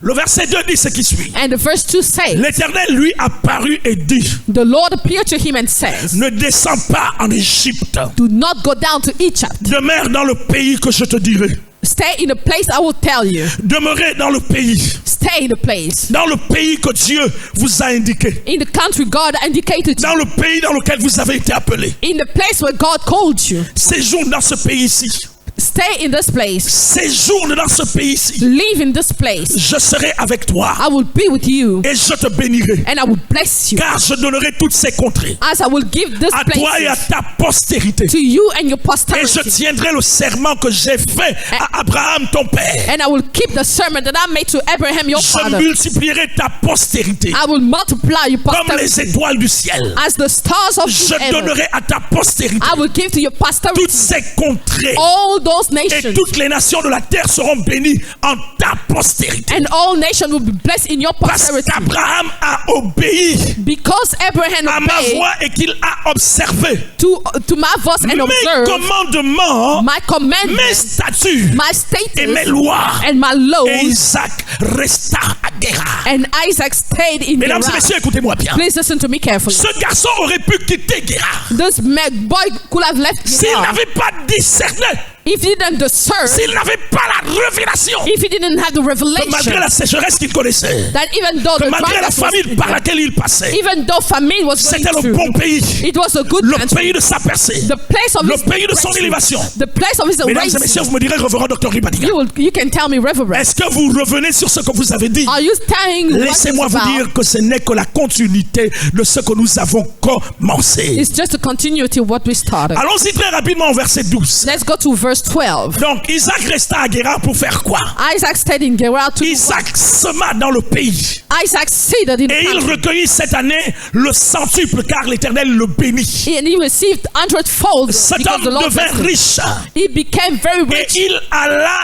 Le verset 2 dit ce qui suit. And the verse 2 says, L'Éternel lui apparut et dit, the Lord appeared to him and says, ne descends pas en Égypte. do not go down to Egypt. Demeure dans le pays que je te dirai. Stay in the place I will tell you. Demeurez dans le pays. Stay in the place. Dans le pays que Dieu vous a indiqué. In the country God indicated you. Dans le pays dans lequel vous avez été appelé. In the place where God called you. Séjourne dans ce pays-ci. Stay in this place. Séjourne dans ce pays-ci. Live in this place. Je serai avec toi. I will be with you. Et je te bénirai. And I will bless you. Car je donnerai toutes ces contrées. As I will give this À toi et à place ta postérité. to you and your Et je posterity. tiendrai le serment que j'ai fait à Abraham ton père. And I will keep the sermon that I made to Abraham your Je father. multiplierai ta postérité. I will multiply your Comme les posterity étoiles du ciel. as the stars of Je the heaven. donnerai à ta postérité I will give to your toutes posterity ces contrées. all those Et nations. toutes les nations de la terre seront bénies en ta postérité. And all nations will be blessed in your Parce posterity. qu'Abraham a obéi Because Abraham à ma obeyed voix et qu'il a observé to my voice and mes observed commandements, my mes commandments, statuts my et statutes, mes lois. and my Et laws. Isaac resta à Guérar. And Isaac stayed in Mesdames et Gerar. messieurs, écoutez-moi bien. Please listen to me carefully. Ce garçon aurait pu quitter Guérar This boy could have left s'il Gerar n'avait pas discerné, if he didn't discern, s'il n'avait pas la révélation if he didn't have the que malgré revelation la sécheresse qu'il connaissait, that even though que the malgré la dryness was, famine par laquelle il passait, even though famine was c'était going le through, bon pays, it was a good le country, pays de sa percée, the place of le his pays de son breakthrough, élévation. the place of his Mesdames et race. messieurs, vous me direz, révérend docteur Ribadiga, You can tell me, Reverend. est-ce que vous revenez sur ce que vous avez dit? Are you telling what Laissez-moi it's vous about? dire que ce n'est que la continuité de ce que nous avons commencé. It's just a continuity of what we started. Allons-y très rapidement au verset 12. Let's go to verse 12. Donc Isaac resta à Guérar pour faire quoi? Isaac stayed in Gerar to Isaac sema dans le pays. Isaac seeded in Et the il country. recueillit cette année le centuple car l'Éternel le bénit. And he received 100-fold Cet because the homme Lord devint blessed him. riche He became very et rich il alla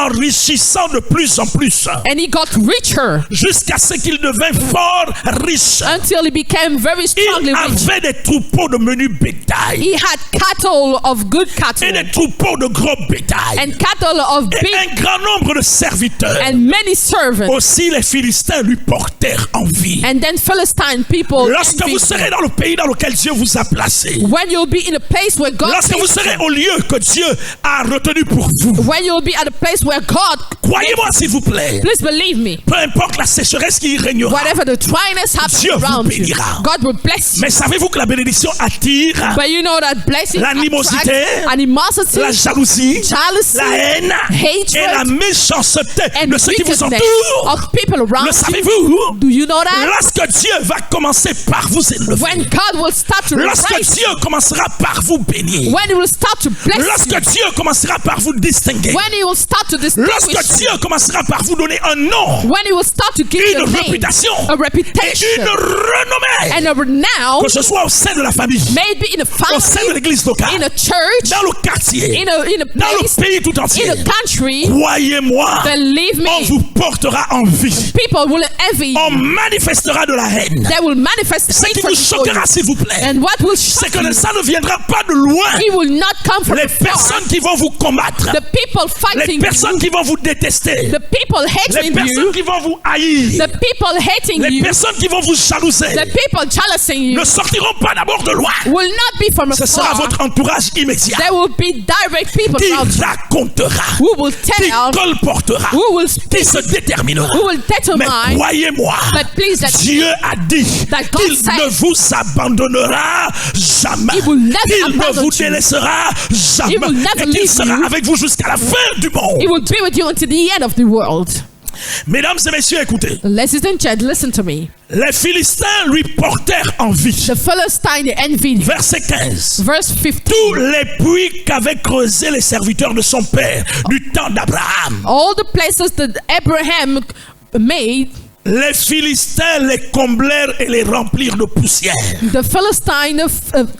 s'enrichissant de plus en plus and he got richer jusqu'à ce qu'il devint fort riche. until he became very strongly Il rich. avait des troupeaux de menu bétail He had cattle of good et cattle des troupeaux de gros bétail and cattle of et big un grand nombre de serviteurs. and many servants. Aussi les Philistins lui portèrent envie. And then Philistine people Lorsque vous envied serez him. dans le pays dans lequel Dieu vous a placé, When you'll be in a place where God lorsque vous placed serez you. au lieu que Dieu a retenu pour vous, When you'll be at a place where God, croyez-moi s'il vous plaît, please believe me, peu importe la sécheresse qui y régnera, whatever the dryness happens Dieu vous around you, bénira. God will bless you. mais savez-vous que la bénédiction attire But you know that blessing l'animosité, attracts animosity, la jalousie, jealousy, la haine hatred, et la méchanceté and de ceux qui vous wickedness entourent. of people around Le you. savez-vous? Do you know that? Lorsque Dieu va commencer par vous élever, When God will start to lorsque raise, Dieu commencera par vous bénir, when He will start to bless lorsque you, Dieu commencera par vous distinguer, when He will start to distinguish lorsque Dieu you, commencera par vous donner un nom, when He will start to give you une a name, réputation a et reputation, une renommée, and a renown, que ce soit au sein de la famille, maybe in a au sein de family, l'église locale, in a church, dans le quartier, in a dans le place, pays tout in entier. a country. Croyez-moi, Believe on me, vous portera envie. people will envy On you. manifestera de la haine. They will manifest Ce qui hatred vous before you. choquera, s'il vous plaît, And what will c'est shock que you, ça ne viendra pas de loin. it will not come from Les afar. personnes qui vont vous combattre, The people les fighting personnes you, qui vont vous détester, the people les hating personnes you, qui vont vous haïr, the people hating les you, personnes qui vont vous jalouser, the people jealousing you ne sortiront pas d'abord de loin. will not be from Ce sera afar. votre entourage immédiat There will be direct people qui around you racontera, who will qui tell, colportera, who will qui speak, se déterminera. who will Mais determine. croyez-moi, But please, that Dieu a dit that God qu'il said ne vous abandonnera jamais. He will never Il ne abandon vous you. délaissera jamais. He will never Et qu'il leave sera you. avec vous jusqu'à la fin du monde. He will be with you until the end of the world. Mesdames et messieurs, écoutez. Ladies and gentlemen, listen to me. Les Philistins lui portèrent envie. The Philistine envied him. Verset 15. Verse 15. Tous les puits qu'avaient creusés les serviteurs de son père du temps d'Abraham. All the places that Abraham made, les Philistins les comblèrent et les remplirent de poussière. The Philistines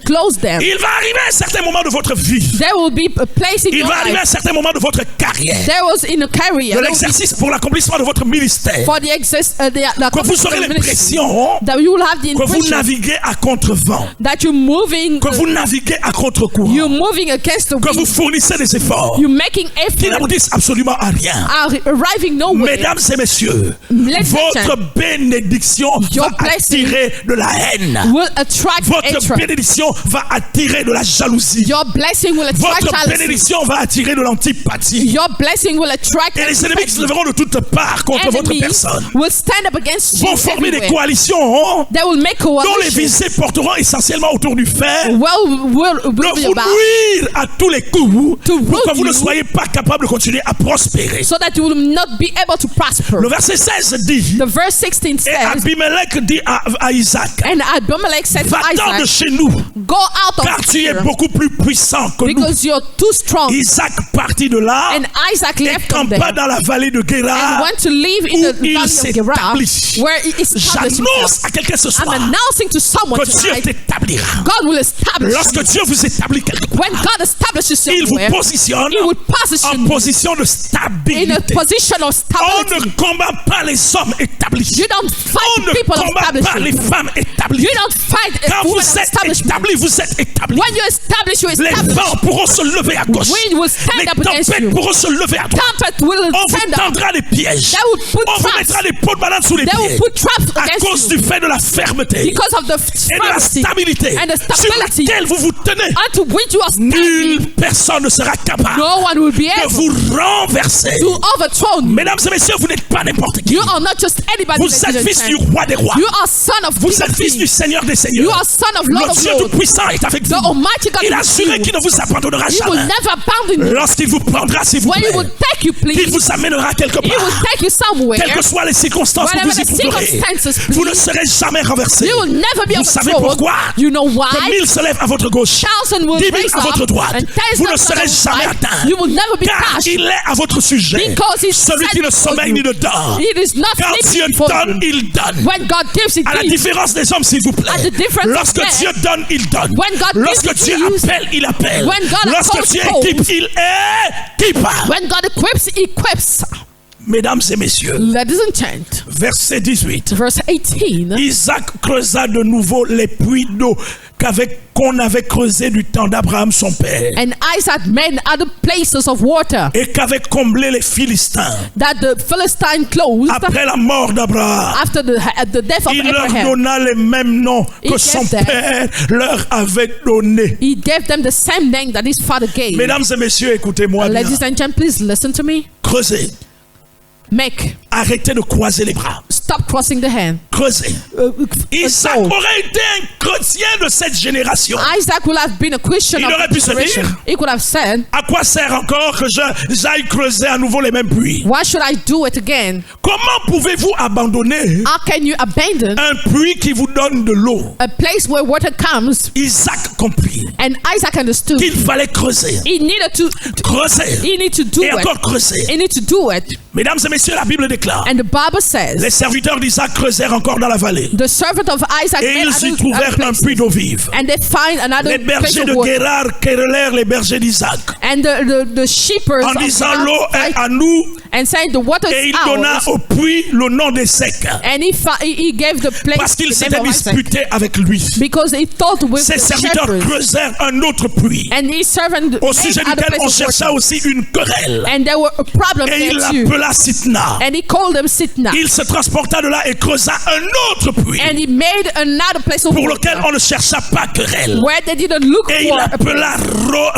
closed them. Il va arriver à un certain moment de votre vie. There will be a place in Il your va arriver à un life. certain moment de votre carrière. There was in a career. De l'exercice pour l'accomplissement de votre ministère. For the Que vous aurez l'impression that you will have the que vous impression naviguez à contre-vent. that you're moving. Que vous naviguez à contre-courant. You're moving against the Que vous wind. fournissez des efforts You're making qui effort. n'aboutissent absolument à rien. Are arriving nowhere. Mesdames et messieurs, Ladies and votre bénédiction Your va blessing attirer de la haine. will attract Votre hatred. bénédiction va attirer de la jalousie. Your blessing will attract Votre jealousy. bénédiction va attirer de l'antipathie. Your blessing will attract Et les ennemis qui se leveront de toutes parts contre votre enemies personne will stand up against you vont former des everywhere. coalitions They will make dont les coalitions. visées porteront essentiellement autour du fait Will de be vous about nuire à tous les coups To pour que root vous ne you. soyez pas capable de continuer à prospérer. so that you will not be able to prosper. Le verset 16 dit, The verse 16 et says, Abimelech dit à Isaac, and Abimelech said to va-t'en de Isaac, chez nous, go out car of tu es here beaucoup plus puissant que nous. because you're too strong. Isaac partit de là And Isaac et left from campa there dans la vallée de and Guérar. went to live in où the il valley of Gerar, s'établit. where he established himself. J'annonce à quelqu'un ce I'm soir announcing to someone que Dieu tonight, t'établira. God will establish Lorsque you. Dieu vous établit quelque part, When God establishes you il vous somewhere, positionne He will en position you position de in a stabilité. position of On ne stability. combat pas les hommes établis. You don't fight On the ne people combat pas les establishing. femmes établies. You don't fight Quand a woman vous êtes establishment. établi, vous êtes établi. When you establish, you Les establish. vents pourront se lever à gauche. Wind will stand Les up against tempêtes you. pourront se lever à droite. Tempest will On vous stand up. tendra des pièges. They will put On vous traps. mettra des pots de banane sous les They will pieds. put traps À against cause you du fait de la fermeté because of the et de la firmity stabilité and the sur stability laquelle vous vous tenez. unto which you are Nulle standing. personne ne sera capable No one will be de able vous renverser. to overthrow you. Mesdames et messieurs, vous n'êtes pas n'importe qui. You are not just anybody. Vous ladies êtes and fils du gentlemen. roi des rois. You are son of Vous King êtes of fils du Kings. Seigneur des You Seigneurs. are son of Lord Le of Dieu Lords. Tout-Puissant est avec The vous. Almighty God Il a is with assuré you. qu'il ne vous abandonnera He will jamais. never abandon you. Lorsqu'il vous prendra, s'il vous When He will plaît, take you, qu'il please, vous amènera quelque He will part. take you somewhere. Quelles que soient les circonstances que Whatever vous y the trouverez, circumstances, vous ne please, serez jamais renversé. you will never be Vous savez overthrown. pourquoi? You know why? Que 1000 se lèvent à votre gauche, 1000 will 10 000 raise à votre up, droite. and 10,000 Vous ne serez on jamais your atteint. right. You will never be Car touched. il est à votre sujet. Because He's Celui qui ne set for sommeille you. ni ne dort. It is not Quand Dieu sleeping for donne, you. il donne. When God gives, He À la gives. différence des hommes, s'il vous plaît. At the difference of Lorsque men, Dieu donne, il donne. when God Lorsque gives, Dieu He gives. appelle, il appelle. When God Lorsque calls, Dieu calls. équipe, il équipe. When God equips, He equips. Mesdames et messieurs, Ladies and gentlemen, verset 18. verse 18. Isaac creusa de nouveau les puits d'eau qu'on avait creusés du temps d'Abraham son père And Isaac made other places of water et qu'avaient comblé les Philistins that the Philistine closed après la mort d'Abraham. after the death of Il leur Abraham. donna les mêmes noms He que son gave them. père leur avait donnés. He gave them the same name that his father gave. Mesdames et messieurs, écoutez-moi bien. Ladies and gentlemen, please listen to me. Creusez. Make. Arrêtez de croiser les bras. Stop crossing the hand. Creusez. Isaac soul. aurait été un chrétien de cette génération. Isaac would have been a Christian Il of aurait the pu se generation. dire, He could have said, à quoi sert encore que j'aille creuser à nouveau les mêmes puits? why should I do it again? Comment pouvez-vous abandonner How can you abandon un puits qui vous donne de l'eau? a place where water comes? Isaac comprit And Isaac understood qu'il fallait creuser. he needed to Creuser. he needed to do Et it. encore creuser. He needed to do it. Mesdames et messieurs, la Bible déclare. And the Bible says Les serviteurs d'Isaac creusèrent encore dans la vallée. the servant of Isaac Et made ils y other trouvèrent un places. puits d'eau vive. And they find another Les place bergers of de water. Guérar querellèrent les bergers d'Isaac And the sheepers en of disant Gerar l'eau est fight à nous, and saying the water et is il donna ours. au puits le nom des secs And he gave the place parce qu'ils the s'étaient name of Isaac disputés avec lui. because he thought with Ses the serviteurs shepherds. creusèrent un autre puits And his servant au made sujet other duquel on places of chercha water. aussi une querelle. And there were a problem Et il there too. l'appela Sitna. And he called them Sitna. Il se transporta de là et creusa un autre puits And he made another place of pour water lequel on ne chercha pas querelle. where they didn't look Et il for a place. appela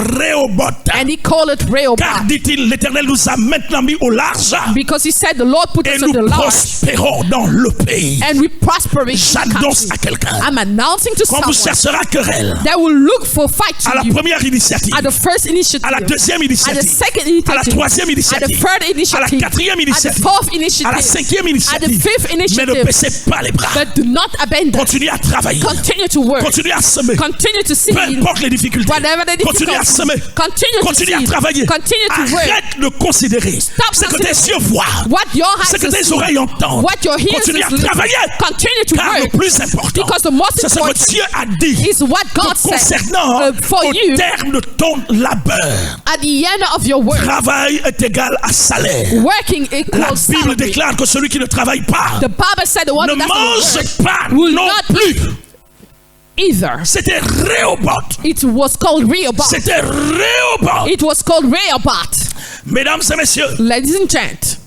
Rehoboth. And he called it Car, Rehoboth dit-il, l'Éternel nous a maintenant mis au large because he said the Lord put et us nous on the large prospérons dans le pays. and we prosper in the J'annonce country. à quelqu'un, I'm announcing to quand vous someone chercherez querelle, that will look for fight à la to you première initiative, at the first initiative, à la deuxième at the initiative, second à la initiative, troisième at the initiative, third à la initiative, quatrième at the initiative, fourth à la initiative, cinquième at the initiative. fifth Mais ne initiative. baissez pas les bras. But do not abandon. Continuez à travailler. Continue to work. Continuez à semer. Continue to Peu seed. importe les difficultés. Whatever the Continuez à difficulties. semer. Continue to Continuez à seed. travailler. Continue to work. Arrête de considérer Stop ce que que tes yeux voient, what your eyes ce que tes see, oreilles entendent, what your ears continue à listen, travailler. continue to Car le work, plus important, because the most c'est ce que important Dieu a dit is what God te said concernant for au you. terme de ton labeur. At the end of your work. Travail est égal à salaire. Working La equals Bible salary. déclare que celui qui ne travaille pas The Bible said the one ne who doesn't mange work pas will non not plus. either. C'était Rehoboth. It was called Rehoboth. C'était Rehoboth. It was called Rehoboth. Mesdames et messieurs, Ladies and gents,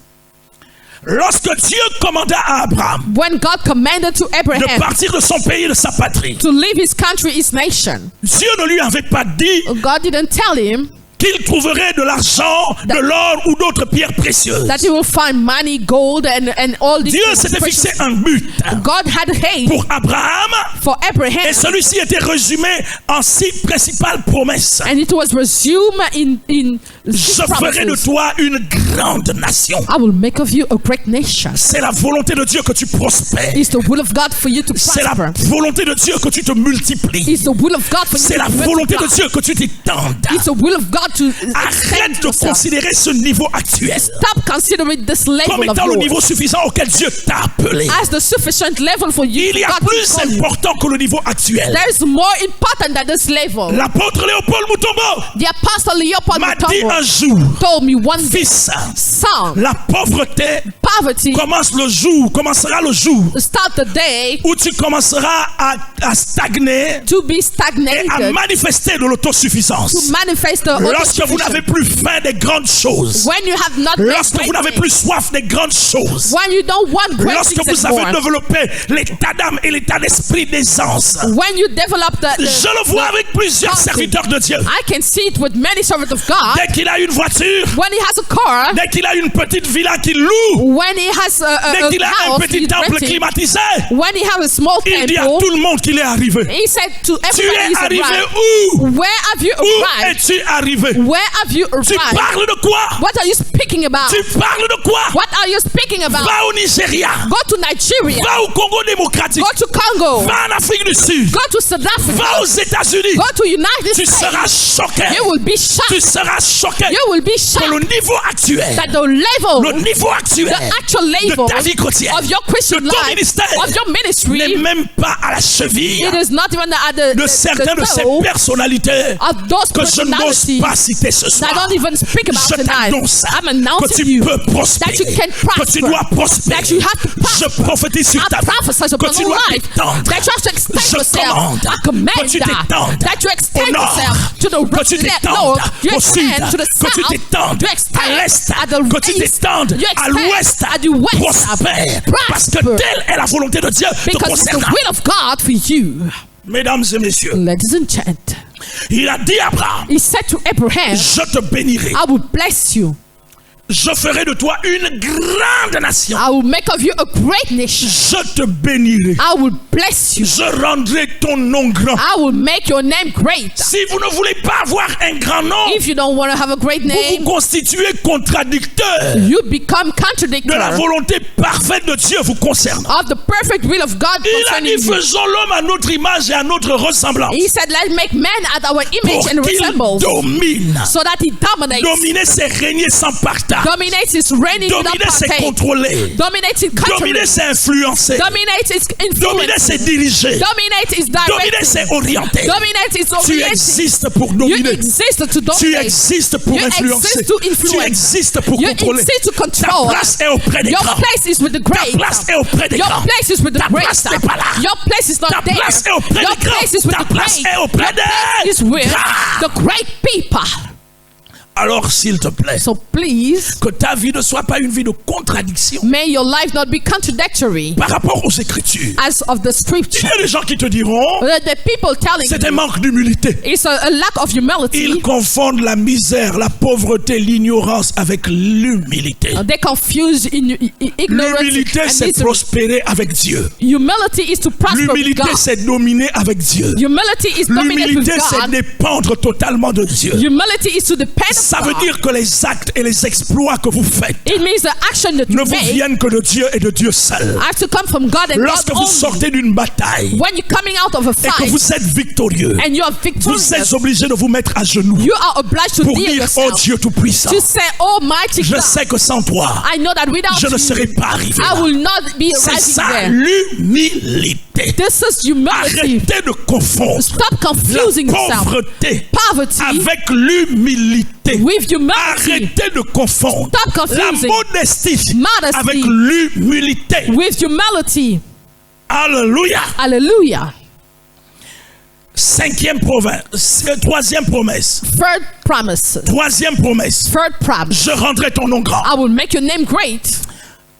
lorsque Dieu commanda à Abraham when God commanded to de Abraham partir de son pays et de sa patrie, to leave his country, his nation, Dieu ne lui avait pas dit God didn't tell him qu'il trouverait de l'argent, de l'or ou d'autres pierres précieuses. that he will find money, gold, and all these Dieu things, s'était precious. fixé un but God had hate pour Abraham for Abraham, et celui-ci était résumé en 6 principales promesses. and it was resumed in Je six ferai de promises. toi une grande nation. I will make of you a great nation. C'est la volonté de Dieu que tu prospères. It's the will of God for you to C'est la prosper. volonté de Dieu que tu te multiplies. It's the will of God for you C'est to la volonté de multiply. Dieu que tu t'étendes. It's the will of God to Arrête extend de yourself. considérer ce niveau actuel Stop considering this comme level of étant le yours niveau suffisant auquel Dieu t'a appelé. as the sufficient level for you. Il y a God to plus call you. important que le niveau actuel. There is more important than this level. L'apôtre Léopold Mutombo The apostle Leopold m'a dit Mutombo un jour, told me one day, fils, son, la pauvreté poverty commencera le jour start the day où tu commenceras à stagner to be et à stagnated, manifester de l'autosuffisance. to manifest the Lorsque vous n'avez autosufficient. plus faim des grandes choses, When you have not made lorsque vous great n'avez things, plus soif des grandes choses, when you don't want great lorsque things vous avez anymore, développé l'état d'âme et l'état d'esprit d'aisance, when you develop the je le vois avec plusieurs serviteurs de Dieu. I can see it with many servants of God. Dès qu'il a une voiture, When he has a car, dès qu'il a une petite villa qu'il loue, when he has dès qu'il a un house petit he's temple renting, climatisé, when he has a small il dit à temple, tout le monde qu'il est arrivé. he said to Tu everybody es he's arrivé arrived. où? Where have you Où arrived? es-tu arrivé? Where have you Tu arrived? parles de quoi? What are you speaking about? Tu parles de quoi? What are you speaking about? Va au Nigeria. Go to Nigeria. Va au Congo démocratique. Go to Congo. Va en Afrique du Sud. Go to South Africa. Va aux États-Unis. Go to United Tu States. seras choqué. You will be Tu shocked. seras choqué You will be que shocked le niveau actuel, that the level, le niveau actuel the actual de level ta vie chrétienne, of your Christian de ton life, ministère, of your ministry, n'est même pas à la cheville it is not even at de certains de ces toe personnalités of those que je n'ose personalities pas citer ce that soir. I don't even speak about Je tonight. t'annonce I'm que announcing tu you peux prospérer, that you can que tu prosper, dois prospérer. that you have to prosper. Je prophétise sur ta I vie prophesy que upon tu your dois life t'étendre. that you have to extend Je yourself. commande I command que tu t'étendes that you au extend nord, yourself to the que tu t'étendes north, you au sud, extend to the que tu south, t'étendes you à extend l'est, at the que tu east, t'étendes you à extend l'ouest. at the west. Prospère, parce que Prosper. telle est la volonté de Dieu te Because it's the concernant. will of God for you. Mesdames et messieurs, Ladies and gentlemen, il a dit à Abraham, he said to Abraham, je te bénirai. I will bless you. Je ferai de toi une grande nation. I will make of you a great nation. Je te bénirai. I will bless you. Je rendrai ton nom grand. I will make your name great. Si vous ne voulez pas avoir un grand nom, If you don't want to have a great vous vous name, constituez contradicteur you become de la contradictor volonté parfaite de Dieu vous concernant. of the perfect will of God Il a dit, concerning you. faisons l'homme à notre image et à notre ressemblance He said, let's make man at our pour image and qu'il resembles, domine. so that he dominates. Dominer, c'est régner sans partage. Dominates is reigning without Dominer, c'est partake. contrôler. Dominates is Dominer, controlling. c'est influencer. Dominates is Dominer, c'est influence. diriger. Dominate is Dominer, directing. c'est orienter. Dominate is Tu orienting. existes pour You dominer. exist to Tu dominate. existes pour You influencer. exist to Tu influence. existes pour You contrôler. exist to Ta control. place est auprès des Your grands. place is with the Ta great. place est auprès des Your grands. place is with the Ta great. place n'est pas là. Your place is not Ta there. place est auprès Your des grands. place is with Ta the place great. est auprès Your place is des with grands. the great people. Alors, s'il te plaît, So please, que ta vie ne soit pas une vie de contradiction may your life not be contradictory par rapport aux Écritures. as of the Il scripture. y a des gens qui te diront, The people telling c'est un you manque d'humilité. it's a lack of humility. Ils confondent la misère, la pauvreté, l'ignorance avec l'humilité. They confuse ignorance L'humilité, and c'est misery. prospérer avec Dieu. Humility is to prosper with L'humilité, God. c'est dominer avec Dieu. Humility is dominate with L'humilité, c'est God. dépendre totalement de Dieu. Humility is to depend upon Ça veut dire que les actes et les exploits que vous faites It means the action that ne you vous make viennent que de Dieu et de Dieu seul. has to come from God and Lorsque God vous only. sortez d'une bataille When you're coming out of a et que fight vous êtes victorieux, and you are vous victorious, êtes obligé de vous mettre à genoux you are obliged to pour deal dire, oh yourself. Dieu Tout-Puissant, To say, Almighty je God, sais que sans toi, I know that without je ne you, serai pas arrivé I là. will not be C'est arriving ça there. l'humilité. This is humility. Arrêtez de confondre Stop la confusing yourself. pauvreté Poverty avec l'humilité. with humility. Arrêtez de confondre Stop la confusing modestie modesty avec l'humilité. with humility. Alléluia. Hallelujah. Troisième promesse. Third promise. Troisième promesse. Third promise. Je rendrai ton nom grand. I will make your name great.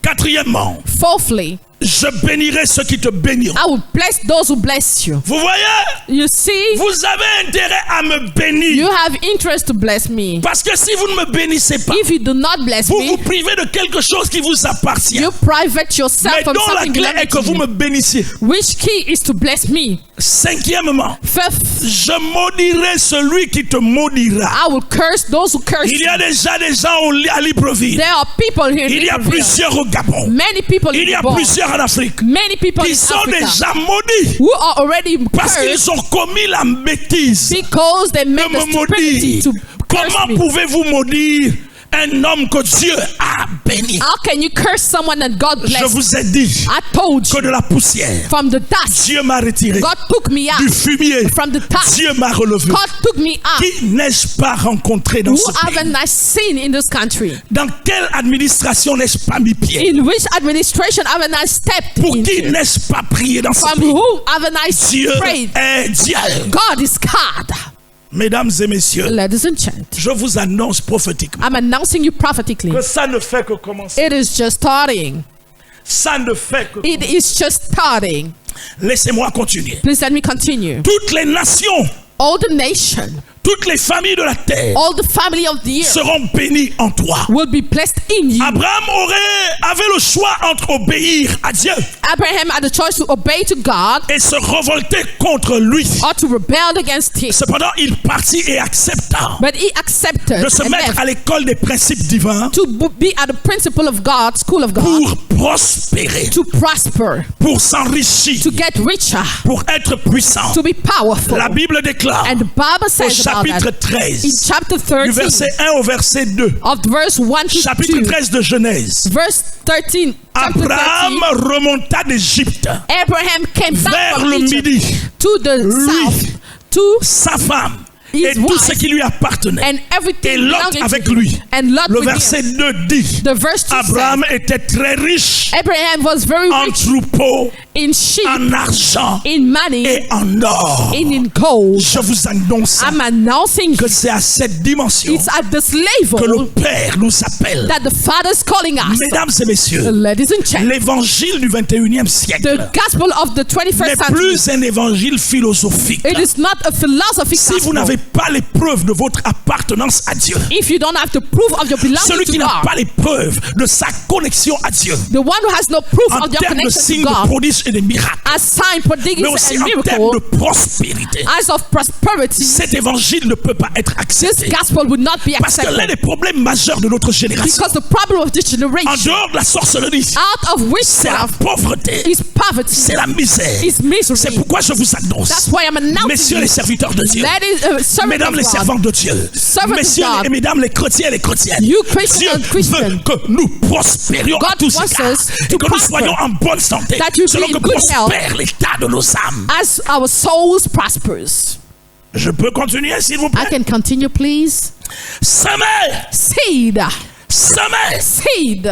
Quatrièmement, Fourthly, je bénirai ceux qui te béniront. I will bless those who bless you. Vous voyez, You see, vous avez intérêt à me bénir. you have interest to bless me. Parce que si vous ne me bénissez pas, If you do not bless vous me, vous privez de quelque chose qui vous appartient. you private yourself Mais from dont la something clé est belonging que to vous me you. bénissiez. Which key is to bless me? Cinquièmement, Fifth, je maudirai celui qui te maudira. I will curse those who curse Il y you. a déjà des gens à Libreville. There are people here in Il y a Libreville. plusieurs au Gabon. Many people Il y in a Gabon. plusieurs en Afrique. Many people Qui in sont Africa déjà maudits who are already parce cursed qu'ils ont commis la bêtise because they de made the me stupidity maudire. to curse Comment me. pouvez-vous maudire un homme que Dieu a béni? How can you curse someone that God Je blessed? vous ai dit I told que you, de la poussière, from the dust, Dieu m'a retiré. God took me Du out. fumier, From the dust, Dieu m'a relevé. God took me out. Qui n'ai-je pas rencontré dans Who ce pays? haven't I seen in this country? Dans quelle administration n'ai-je pas mis pied? In which administration haven't I stepped Pour qui into? n'ai-je pas prié dans ce From pays? whom haven't I Dieu prayed? est Dieu. God is God. Mesdames et messieurs, Ladies and gentlemen, je vous annonce prophétiquement I'm announcing you prophetically. que ça ne fait que commencer. It is just starting. Ça ne fait que It is just starting. Laissez-moi continuer. Please let me continue. Toutes les nations, All the nation, toutes les familles de la terre all the family of the earth seront bénies en toi. will be blessed in you. Abraham avait le choix entre obéir à Dieu Abraham had the choice to obey to God et se révolter contre lui. or to rebel against him. Cependant, il partit et accepta But he accepted de se and mettre left à l'école des principes divins to be at the principle of God, school of God, pour prospérer, to prosper, pour s'enrichir, to get richer, pour être puissant. to be powerful. La Bible déclare And the Bible au says about chapitre that in 13, chapter du 13 verset 1 au verset 2, of verse 1 to chapitre 2. 13 de Genèse, Verse 13, chapter Abraham 13, remonta d'Égypte Abraham came back vers from le Egypt midi, to the Lui, south, to sa femme his et tout wife, ce qui lui appartenait. and Et everything Lot belonging avec to him. lui. And Lot Le with verset him. 2 dit, The verse 2 Abraham says, était très riche Abraham was very en rich troupeaux, in sheep, en argent in money, et en or. and in gold. Je vous annonce I'm announcing que c'est à cette dimension it's at this que le level Père nous appelle. that the Father is calling us. Mesdames et messieurs, Ladies and gentlemen, l'évangile du 21e siècle the gospel of the 21st n'est century, plus un évangile philosophique. it is not a philosophic Si vous gospel. n'avez pas les preuves de votre appartenance à Dieu, If you don't have the proof of your celui belonging qui to n'a God, pas les preuves de sa connexion à Dieu, the one who has no proof en of your termes de connection signes to de God, prodiges et de miracles, as sign, prodigies, mais aussi and en termes de miracles, prospérité, as of prosperity, cet évangile ne peut pas être this accepté. gospel would not be Parce que l'un accepted. des problèmes majeurs de notre génération, Because the problem of this en generation, dehors de la sorcellerie, out of c'est la witchcraft, pauvreté, is poverty, c'est la misère. is C'est misery. pourquoi je vous annonce, That's why I'm announcing messieurs you, les serviteurs de Dieu, ladies, servants mesdames of les God, servantes de Dieu, Servants of messieurs God, et mesdames les chrétiens et les chrétiennes, you Christians Dieu and Christians, veut que nous prospérions à God tous wants égards us et to que nous prosper, soyons en bonne santé, that you be selon que in good prospère l'état de nos âmes. as our souls prospers. Je peux continuer s'il vous I plaît? can continue, please. Semer, Seed, semer. seed.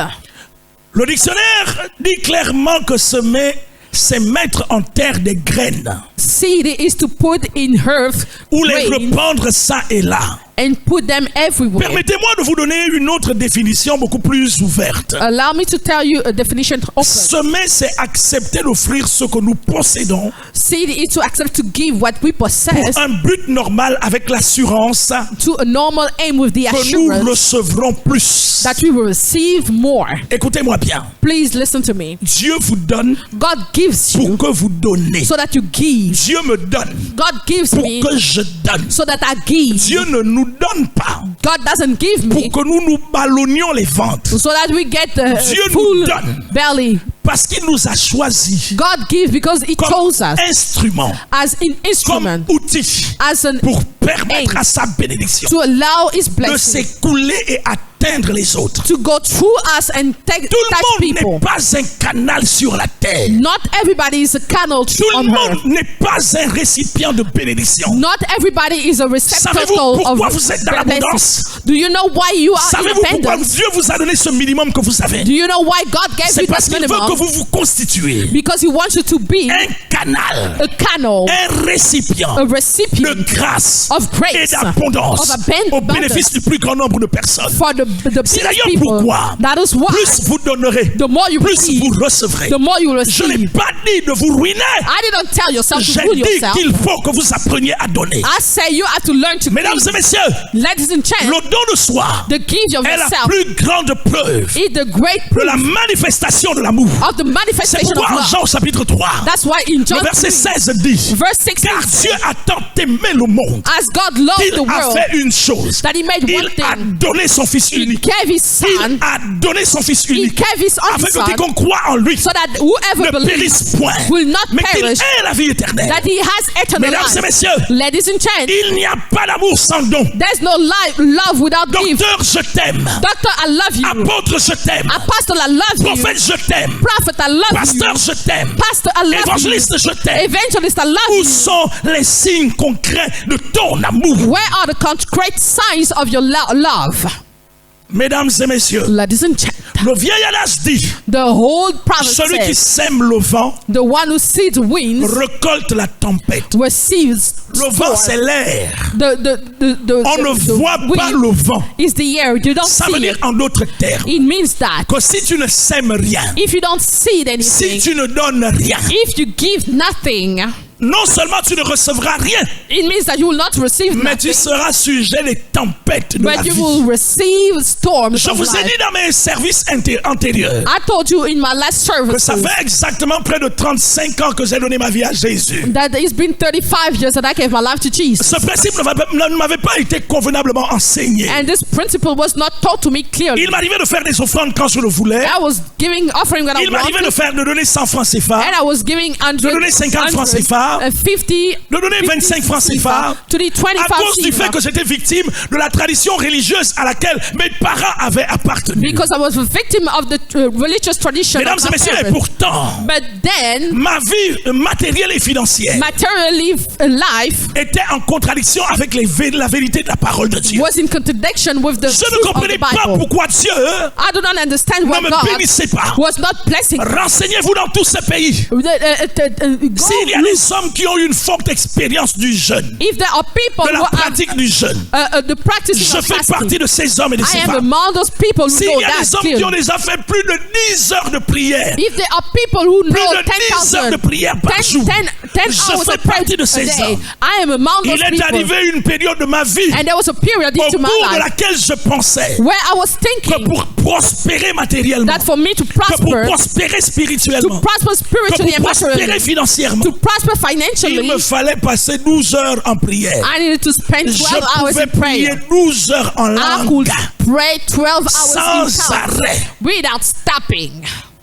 Le dictionnaire dit clairement que semer, c'est mettre en terre des graines Seed is to put in earth ou les grain répandre ça et là. and put them everywhere. Permettez-moi de vous donner une autre définition beaucoup plus ouverte. Allow me to tell you a definition open. Semer, c'est accepter d'offrir ce que nous possédons Seed is to accept to give what we possess pour un but normal avec l'assurance to a normal aim with the que nous assurance recevrons plus. that we will receive more. Écoutez-moi bien. Please listen to me. Dieu vous donne God gives pour you que vous donnez. so that you give. Dieu me donne God gives pour me que je donne. so that I give. Dieu ne nous donne pas God doesn't give me pour que nous ballonnions les ventres. so that we get Dieu a nous full donne. belly. Parce qu'il nous a choisis God gives because He comme chose us instrument, as an comme instrument, outil as an pour permettre aid à sa bénédiction to allow His de blessing s'écouler et atteindre les autres. to go through us and touch Tout le monde people. n'est pas un canal sur la terre. Not everybody is a canal Tout on le monde earth. n'est pas un récipient de bénédiction. Not everybody is a receptacle Savez-vous pourquoi of vous êtes dans blessings. l'abondance? Do you know why you are in Savez-vous pourquoi abundance? Dieu vous a donné ce minimum que vous avez? Do you know why God gave C'est you parce this qu'il veut que minimum? vous vous constituiez Because He wants you to be un canal, a canal, un récipient a de recipient grâce of et grace, d'abondance of au abundance bénéfice du plus grand nombre de personnes. for the C'est biggest d'ailleurs people. pourquoi That is why plus vous donnerez, the more you plus receive, vous recevrez. the more you will Je n'ai receive. pas dit de vous ruiner. I didn't tell yourself to J'ai fool dit yourself. qu'il faut que vous appreniez à donner. I say you have to learn to Mesdames give. et messieurs, Ladies and gentlemen, le don de soi the gift of est la yourself plus grande preuve is the great de la manifestation de l'amour. of the C'est manifestation of pourquoi en love. Jean au chapitre 3, That's why in John le verset 3, 16 dit, verse 16, car Dieu a tant aimé le monde as God loved qu'il the a world, fait une chose. that He made Il one a thing. donné son Fils He unique. gave His Son. Il a donné son Fils He unique gave His only afin que Son quiconque croit en lui so that whoever ne believes périsse point, will not mais qu'il perish, ait la vie éternelle. that He has eternal Mesdames et life. messieurs, Ladies and gentlemen, il n'y a pas d'amour sans don. there's no love without gift. Docteur, je t'aime. Doctor, I love you. Apôtre, je t'aime. Apostle, I love you. Prophète, je t'aime. Prophet, I love Pasteur, you. je t'aime. Pastor, I love you. Évangéliste, je t'aime. Evangelist, I love Où you. sont les signes concrets de ton amour? Where are the concrete signs of your love? Mesdames et messieurs, Ladies and gentlemen, le vieil adage dit, the whole prophet celui qui says, sème le vent the one who sees winds récolte la tempête. receives Le vent, storm. c'est l'air. On On ne voit pas le vent. is the air. You don't Ça veut see dire it. en d'autres termes It means that que si tu ne sèmes rien, if you don't see it si anything, tu ne donnes rien, if you give nothing, non seulement tu ne recevras rien, it means that you will not receive mais tu nothing, seras sujet des tempêtes de la but you vie. will receive storms Je of vous ai life. dit dans mes services antérieurs I told you in my last que service ça fait exactement près de 35 ans que j'ai donné ma vie à Jésus. that it's been 35 years that I gave my life to Jesus. Ce principe ne m'avait pas été convenablement enseigné. And this principle was not taught to me clearly. Il m'arrivait de faire des offrandes quand je le voulais. I was giving offering when I Il m'arrivait wanted, de donner 100 francs CFA, and I was giving 100, de donner 50 francs CFA, 50, de donner 25 francs CFA, to the 25 à cause du fait CFA, que j'étais victime de la tradition religieuse à laquelle mes parents avaient appartenu. because I was a victim of the religious tradition Mesdames of et my messieurs, et parents. pourtant, But then, ma vie matérielle et financière materially life était en contradiction avec la vérité de la parole de Dieu. was in contradiction with the Je ne truth of the comprenais pas Bible. pourquoi Dieu I do not understand ne why me God bénissait pas. was not blessing. Renseignez-vous dans tous ces pays. Go S'il y a des hommes qui ont eu une forte expérience du jeûne, if there are people de who la have pratique du jeûne, the practices je of fais fasting, partie de ces hommes et de I ces am femmes. among those people who S'il know y a that des hommes qui ont clearly. déjà fait plus de 10 heures de prière, If there are people who plus know de 10 heures de 10,000, prière par jour, 10 je hours fais of prayer partie de a ces day, hommes. I am among those Il est people. arrivé une période de ma vie And there was a period au into my cours de life laquelle je pensais where I was que thinking pour prospérer matériellement, that for me to que pour prosper, prospérer spirituellement, to prosper que spiritually pour and prospérer materially, financièrement, to prosper il financially, me fallait passer 12 heures en prière. I needed to spend 12 Je hours pouvais in prayer. prier 12 heures en I langue could pray 12 hours in sans tongues arrêt. without stopping.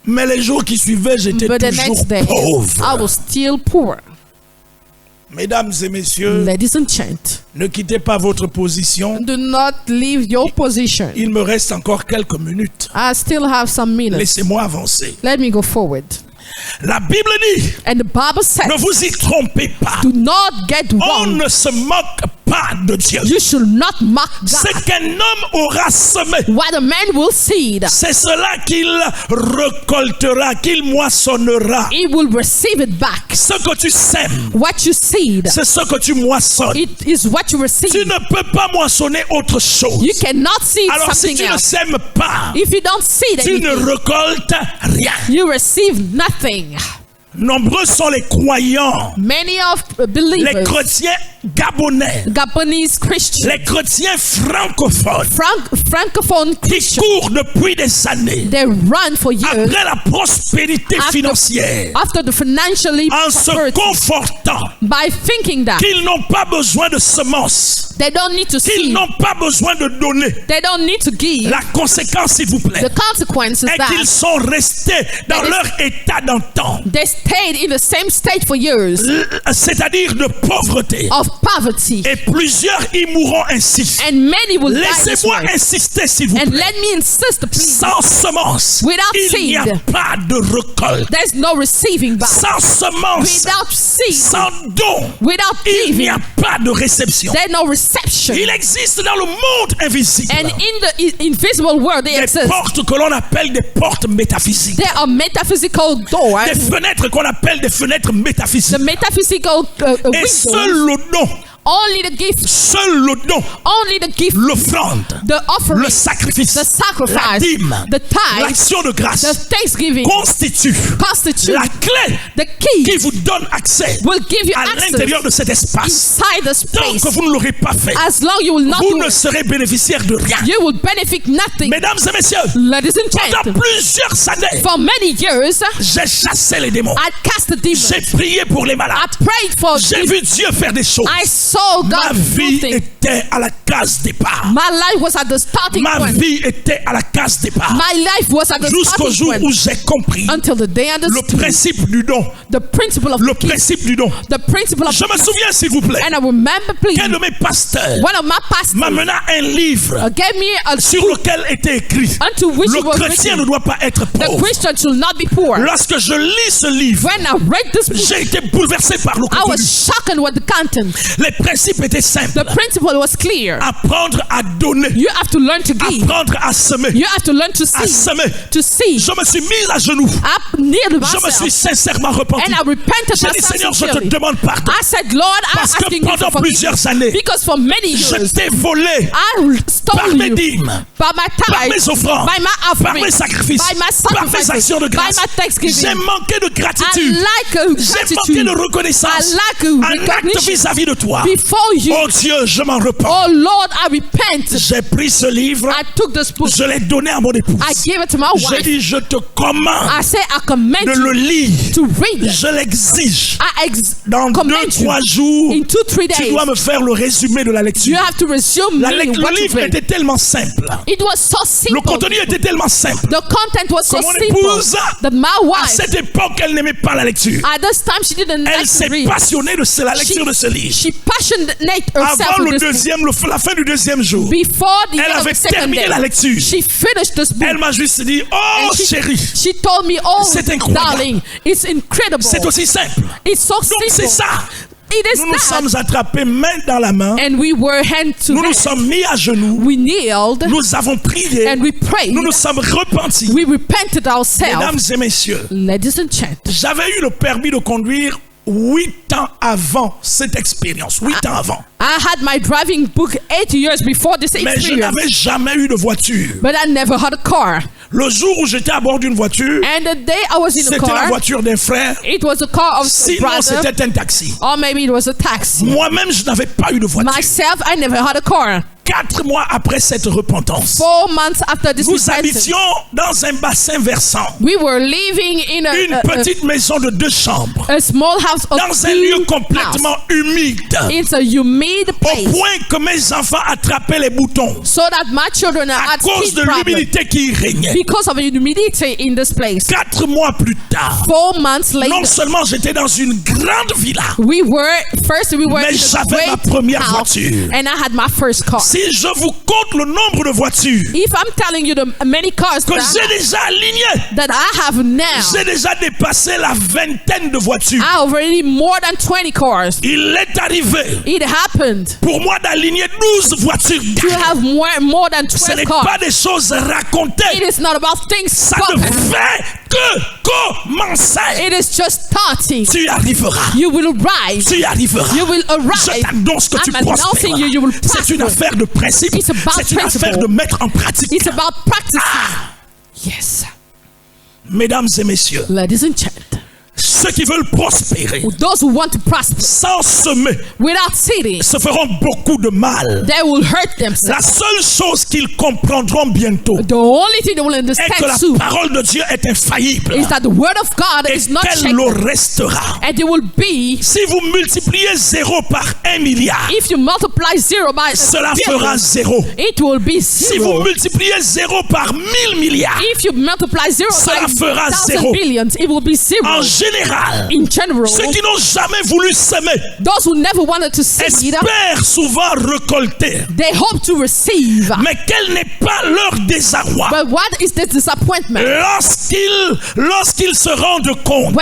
Mais les jours qui suivaient, j'étais But the toujours next day, I pauvre. was still poor. Mesdames et messieurs, Ladies and gentlemen, ne quittez pas votre position. do not leave your position. Il me reste encore quelques minutes. I still have some minutes. Laissez-moi avancer. Let me go forward. La Bible dit, And the Bible says, ne vous y trompez pas. do not get On wrong. ne se moque pas de Dieu. You should not mock Ce God. qu'un homme aura semé, What a man will seed, c'est cela qu'il récoltera, qu'il moissonnera. he will receive it back. Ce que tu sèmes, What you seed, c'est ce que tu moissonnes. it is what you Tu receive. ne peux pas moissonner autre chose. You cannot seed Alors si something tu ne else. sèmes pas, If you don't seed tu ne anything, récoltes rien. you receive nothing. Nombreux sont les croyants, Many of les believers, chrétiens gabonais, Gabonese Christians, les chrétiens francophones Francophone qui Christians, courent depuis des années they run for years après la prospérité financière after the financially en se prosperity confortant by thinking that qu'ils n'ont pas besoin de semences They don't need to qu'ils see. n'ont pas besoin de donner. They don't need to give. La conséquence, s'il vous plaît, The consequence is est qu'ils that sont restés dans That is- leur état d'antan, they stayed in the same state for years c'est-à-dire de pauvreté. of poverty. Et plusieurs y mourront ainsi. And many will die this Laissez-moi way. insister, s'il vous And plaît. let me insist, please. Sans semence, Without il n'y a seed. pas de récolte. There's no receiving back. Sans semence, Without seed, sans don, without il n'y giving, a pas de réception. there's no reception. Il existe dans le monde invisible And in the invisible world, they des exist. portes que l'on appelle des portes métaphysiques. There are metaphysical doors, Des fenêtres qu'on appelle des fenêtres métaphysiques. the metaphysical Et seul windows. le don, Only the gift, seul le don, only the gift, l'offrande, the offering, le sacrifice, the la sacrifice, dîme, the tithe, l'action de grâce the thanksgiving constitue constitute la clé the qui key vous donne accès will give you à access l'intérieur de cet espace. inside the Tant space. que vous ne l'aurez pas fait, As long you will not vous do ne it, serez bénéficiaire de rien. you will benefit nothing. Mesdames et messieurs, Ladies and pendant gentlemen, plusieurs années, for many years, j'ai chassé les démons. I cast the demons. J'ai prié pour les malades. I prayed for J'ai people. vu Dieu faire des choses. I saw Ma God do vie things. était à la case départ. My life was at the starting Ma point. vie était à la case départ. My life was at the Jusqu'au starting jour point où j'ai compris until the day I le understood principe du don. the principle of Le the gift, principe du don. the principle of Je the me gift. souviens, s'il vous plaît, And I remember, please, qu'un de mes pasteurs one of my pastors m'amena un livre gave me a sur lequel était écrit unto which le it was chrétien written, ne doit pas être the pauvre. Christian should not be poor. Lorsque je lis ce livre, When I read this book, j'ai été bouleversé par le I was contenu. shocked with the content. Les principes étaient simples. The principle was clear. Apprendre à donner, You have to learn to give. apprendre à semer, You have to learn to à see. semer. To see. Je me suis mis à genoux. I kneeled Je me suis myself sincèrement repenti. and I repented J'ai dit, myself Seigneur, je te sincerely. demande pardon. I said, Lord, I'm Parce que asking you pendant for plusieurs forgiveness. années, Because for many je years, t'ai volé I stole par mes you dîmes, by my par tithe, mes offrandes, by my par offering, mes sacrifices, by my par mes sacrifices, actions de by grâce. my thanksgiving. J'ai manqué de I gratitude. lack J'ai manqué gratitude. de reconnaissance. I lack Un acte recognition vis-à-vis de toi. before you. Oh Dieu, je m'en repens. Oh Lord, I repent. J'ai pris ce livre, I took this book. je l'ai donné à mon épouse. I gave it to my J'ai wife. dit, je te commande I say I commend de le you lire. to read it. Je l'exige. Dans commend 2-3 you. jours, In 2-3 tu days, dois me faire le résumé de la you lecture. have to resume Le me what you livre read. était tellement simple. It was so Le simple. contenu était tellement simple. The content was so Que mon simple épouse, that my à wife, cette époque, elle n'aimait pas la lecture. at this time, she didn't Elle like to s'est read. passionnée de la lecture de ce livre. She passionate herself Avant with le this book. deuxième, la fin du deuxième jour, Before the elle end of avait the second terminé day, la lecture. she finished this book. Elle m'a juste dit, oh And she, chérie, she told me, oh, C'est incroyable. darling, it's incredible. c'est aussi simple. It's so Donc c'est simple. ça. It is Nous nous that. sommes attrapés main dans la main. And we were hand to Nous nous hand. sommes mis à genoux. We kneeled Nous avons prié. and we prayed. Nous nous sommes repentis. We repented ourselves. Mesdames et messieurs, Ladies and gentlemen, j'avais eu le permis de conduire 8 ans avant cette expérience. 8 ans avant. I had my driving book 8 years before this Mais je experience, n'avais jamais eu de voiture. but I never had a car. Le jour où j'étais à bord d'une voiture, And the day I was in a c'était la car, voiture d'un frère. it was a car of a Sinon, brother, c'était un taxi. or maybe it was a taxi. Moi-même, je n'avais pas eu de voiture. Myself, I never had a car. 4 mois après cette repentance, 4 months after this nous repentance, habitions dans un bassin versant. we were living in Une petite maison de 2 chambres. a small house of Dans un 2 lieu complètement humide. house. It's a humid Au place, point que mes enfants attrapaient les boutons. so that my children are À at cause skin de problems l'humidité qui y régnait. because of the humidity in this place. 4 mois plus tard, 4 months non later, seulement j'étais dans une grande villa, we were Mais in a j'avais ma great première house, voiture. and I had my first car. si je vous compte le nombre de voitures If I'm telling you the many cars que that j'ai déjà alignées, that I have now, j'ai déjà dépassé la vingtaine de voitures. I already more than 20 cars. Il est arrivé It happened pour moi d'aligner 12 voitures. to have more than Ce 12 n'est cars. pas des choses It racontées. is not about things Ça ne spoken. fait que commencer. It is just starting. Tu y arriveras. You will rise. Tu y arriveras. You will Je arrive. t'annonce que tu I'm announcing you will prospéreras. C'est une prosper. affaire de principe. It's about C'est une principle. affaire de mettre en pratique. It's about practicing. Yes. Mesdames et messieurs, Ladies and gentlemen, Ceux qui veulent prospérer those who want to prosper sans semer without seeding, se feront beaucoup de mal. they will hurt La themselves. seule chose qu'ils comprendront bientôt The only thing they will est que understand la soon parole de Dieu est infaillible is that the word of God et is not qu'elle shaken, le restera. and it will be. Si vous multipliez 0 par 1 milliard, If you multiply 0 by a cela billion, fera 0. it will be Si vous 0. multipliez 0 par 1000 milliards, If you multiply 0 cela by fera 1,000 0. billions, it will be 0. En général, In general, ceux qui n'ont jamais voulu semer those who never wanted to seed, espèrent souvent récolter, they hope to receive. mais quel n'est pas leur désarroi But what is the disappointment? lorsqu'ils se rendent compte,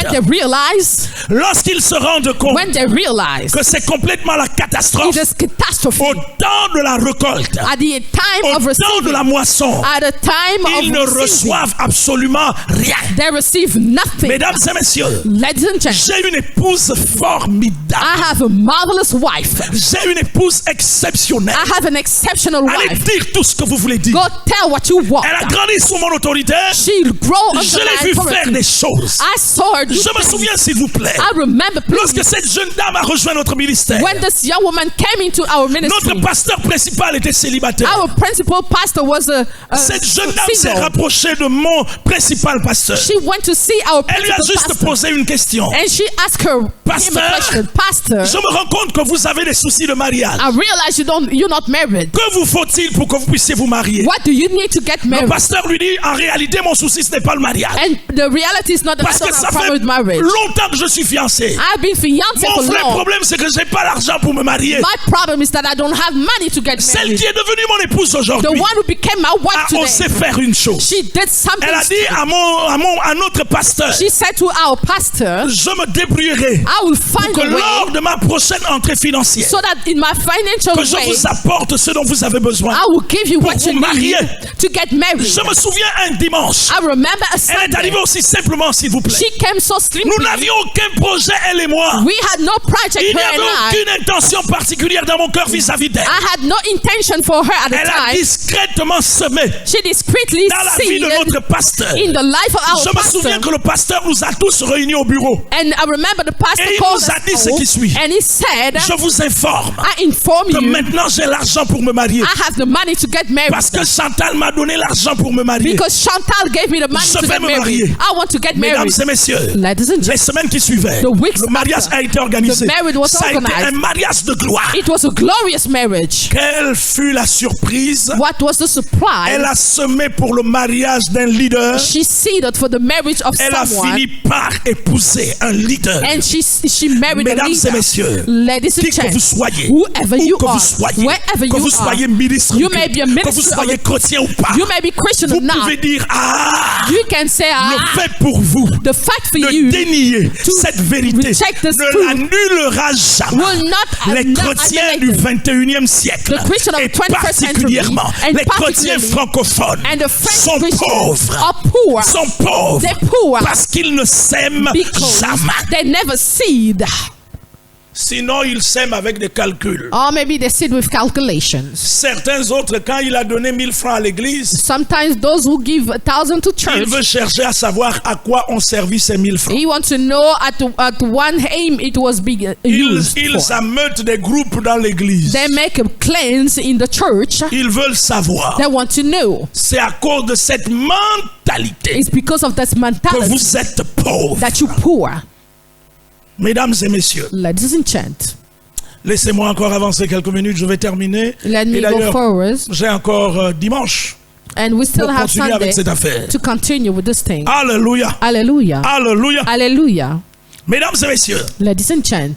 lorsqu'ils se rendent compte When they realize que c'est complètement la catastrophe it is catastrophe au temps de la récolte, at the time au of temps de receiving, la moisson, at the time ils ne of receiving, reçoivent absolument rien. they receive nothing. Mesdames et messieurs, Ladies and gentlemen, j'ai une épouse formidable. I have a marvelous wife. J'ai une épouse exceptionnelle. I have an exceptional Allez wife. dire tout ce que vous voulez dire. Go tell what you want. Elle a grandi sous mon autorité. She grew Je under l'ai my vu faire authority. des choses. I saw her do Je me things. souviens, s'il vous plaît, I remember, please, lorsque cette jeune dame a rejoint notre ministère, when this young woman came into our ministry. notre pasteur principal était célibataire. Our principal pastor was a Cette jeune dame s'est single. rapprochée de mon principal pasteur. She went to see our Elle lui a principal juste pastor, posé une question. and she asked him a Pasteur, question. Pastor, je me rends compte que vous avez des soucis de mariage. I realize you're not married. Que vous faut-il pour que vous puissiez vous marier? What do you need to get Le married? pasteur lui dit, en réalité, mon souci, ce n'est pas le mariage. And the reality is not that Parce I que don't ça have a fait problem with marriage. longtemps que je suis fiancé. I've been fiancé Mon for vrai long. problème, c'est que j'ai pas l'argent pour me marier. My problem is that I don't have money to get Celle married. qui est devenue mon épouse The aujourd'hui one who became my wife a osé today, faire une chose. she did something. Elle a dit à notre pasteur, She said to our pastor, je me débrouillerai I will find que a lors way de ma prochaine entrée financière, so that in my financial que je way, vous apporte ce dont vous avez besoin. I will give you pour what vous you marier. need to get married. Je me souviens un dimanche, I remember a elle est Sunday. arrivée aussi simplement, s'il vous plaît. She came so sleepy. Nous n'avions aucun projet, elle et moi. We had no project, Il n'y her avait and I. aucune intention particulière dans mon cœur vis-à-vis d'elle. I had no intention for her at the Elle a time. discrètement semé She discreetly dans la vie de seeded notre pasteur. in the life of Je our me souviens pastor. que le pasteur nous a tous réunis au bureau. And I remember the pastor Et il called nous a dit us ce all, qui suit. and he said, Je vous informe I inform que you maintenant j'ai l'argent pour me marier. I have the money to get married Parce que Chantal m'a donné l'argent pour me marier. because Chantal gave me the money Je to vais get me married. marier. I want to get Mesdames married. et messieurs, Ladies and les gentlemen, semaines qui suivaient, The weeks le mariage after, a été organisé. the marriage was Ça a été organized. un mariage de gloire. it was a glorious marriage. Quelle fut la surprise? What was the surprise? Elle a semé pour le mariage d'un leader. She seeded for the marriage of Elle a someone, fini par épouser un leader. and she married a Mesdames et leader. messieurs, Ladies qui and que vous gentlemen, soyez, whoever où you que are, vous soyez, wherever que you vous are, soyez ministre, you may be a que vous minister soyez of- chrétien ou pas, you may be Christian or vous not. pouvez dire, You can say, le fait pour vous the fact for de you dénier cette vérité reject this ne truth l'annulera jamais. will not Les chrétiens du 21e siècle The Christian of et the 21st century, particulièrement and les chrétiens particularly, francophones and the French sont Christians pauvres. are poor. Sont pauvres They're poor parce qu'ils ne s'aiment because jamais. they never seed, Sinon, ils s'aiment avec des calculs. or maybe they seed with calculations. Certains autres, quand il a donné 1000 francs à l'église, Sometimes those who give 1,000 to il church, veut chercher à savoir à quoi ont servi ces 1000 francs. he wants to know at one aim it was being used Ils for. ameutent des groupes dans l'église. They make a cleanse in the church. Ils veulent savoir. They want to know. C'est à cause de cette mentalité It's because of this que mentality vous êtes pauvres. that you're poor. Mesdames et messieurs, Ladies and gentlemen, laissez-moi encore avancer quelques minutes, je vais terminer. let me Et go d'ailleurs, forward. j'ai encore dimanche And we still pour have continuer Sunday avec cette affaire. to continue with this thing. Alléluia. Hallelujah. Alléluia. Hallelujah. Mesdames et messieurs, Ladies and gentlemen,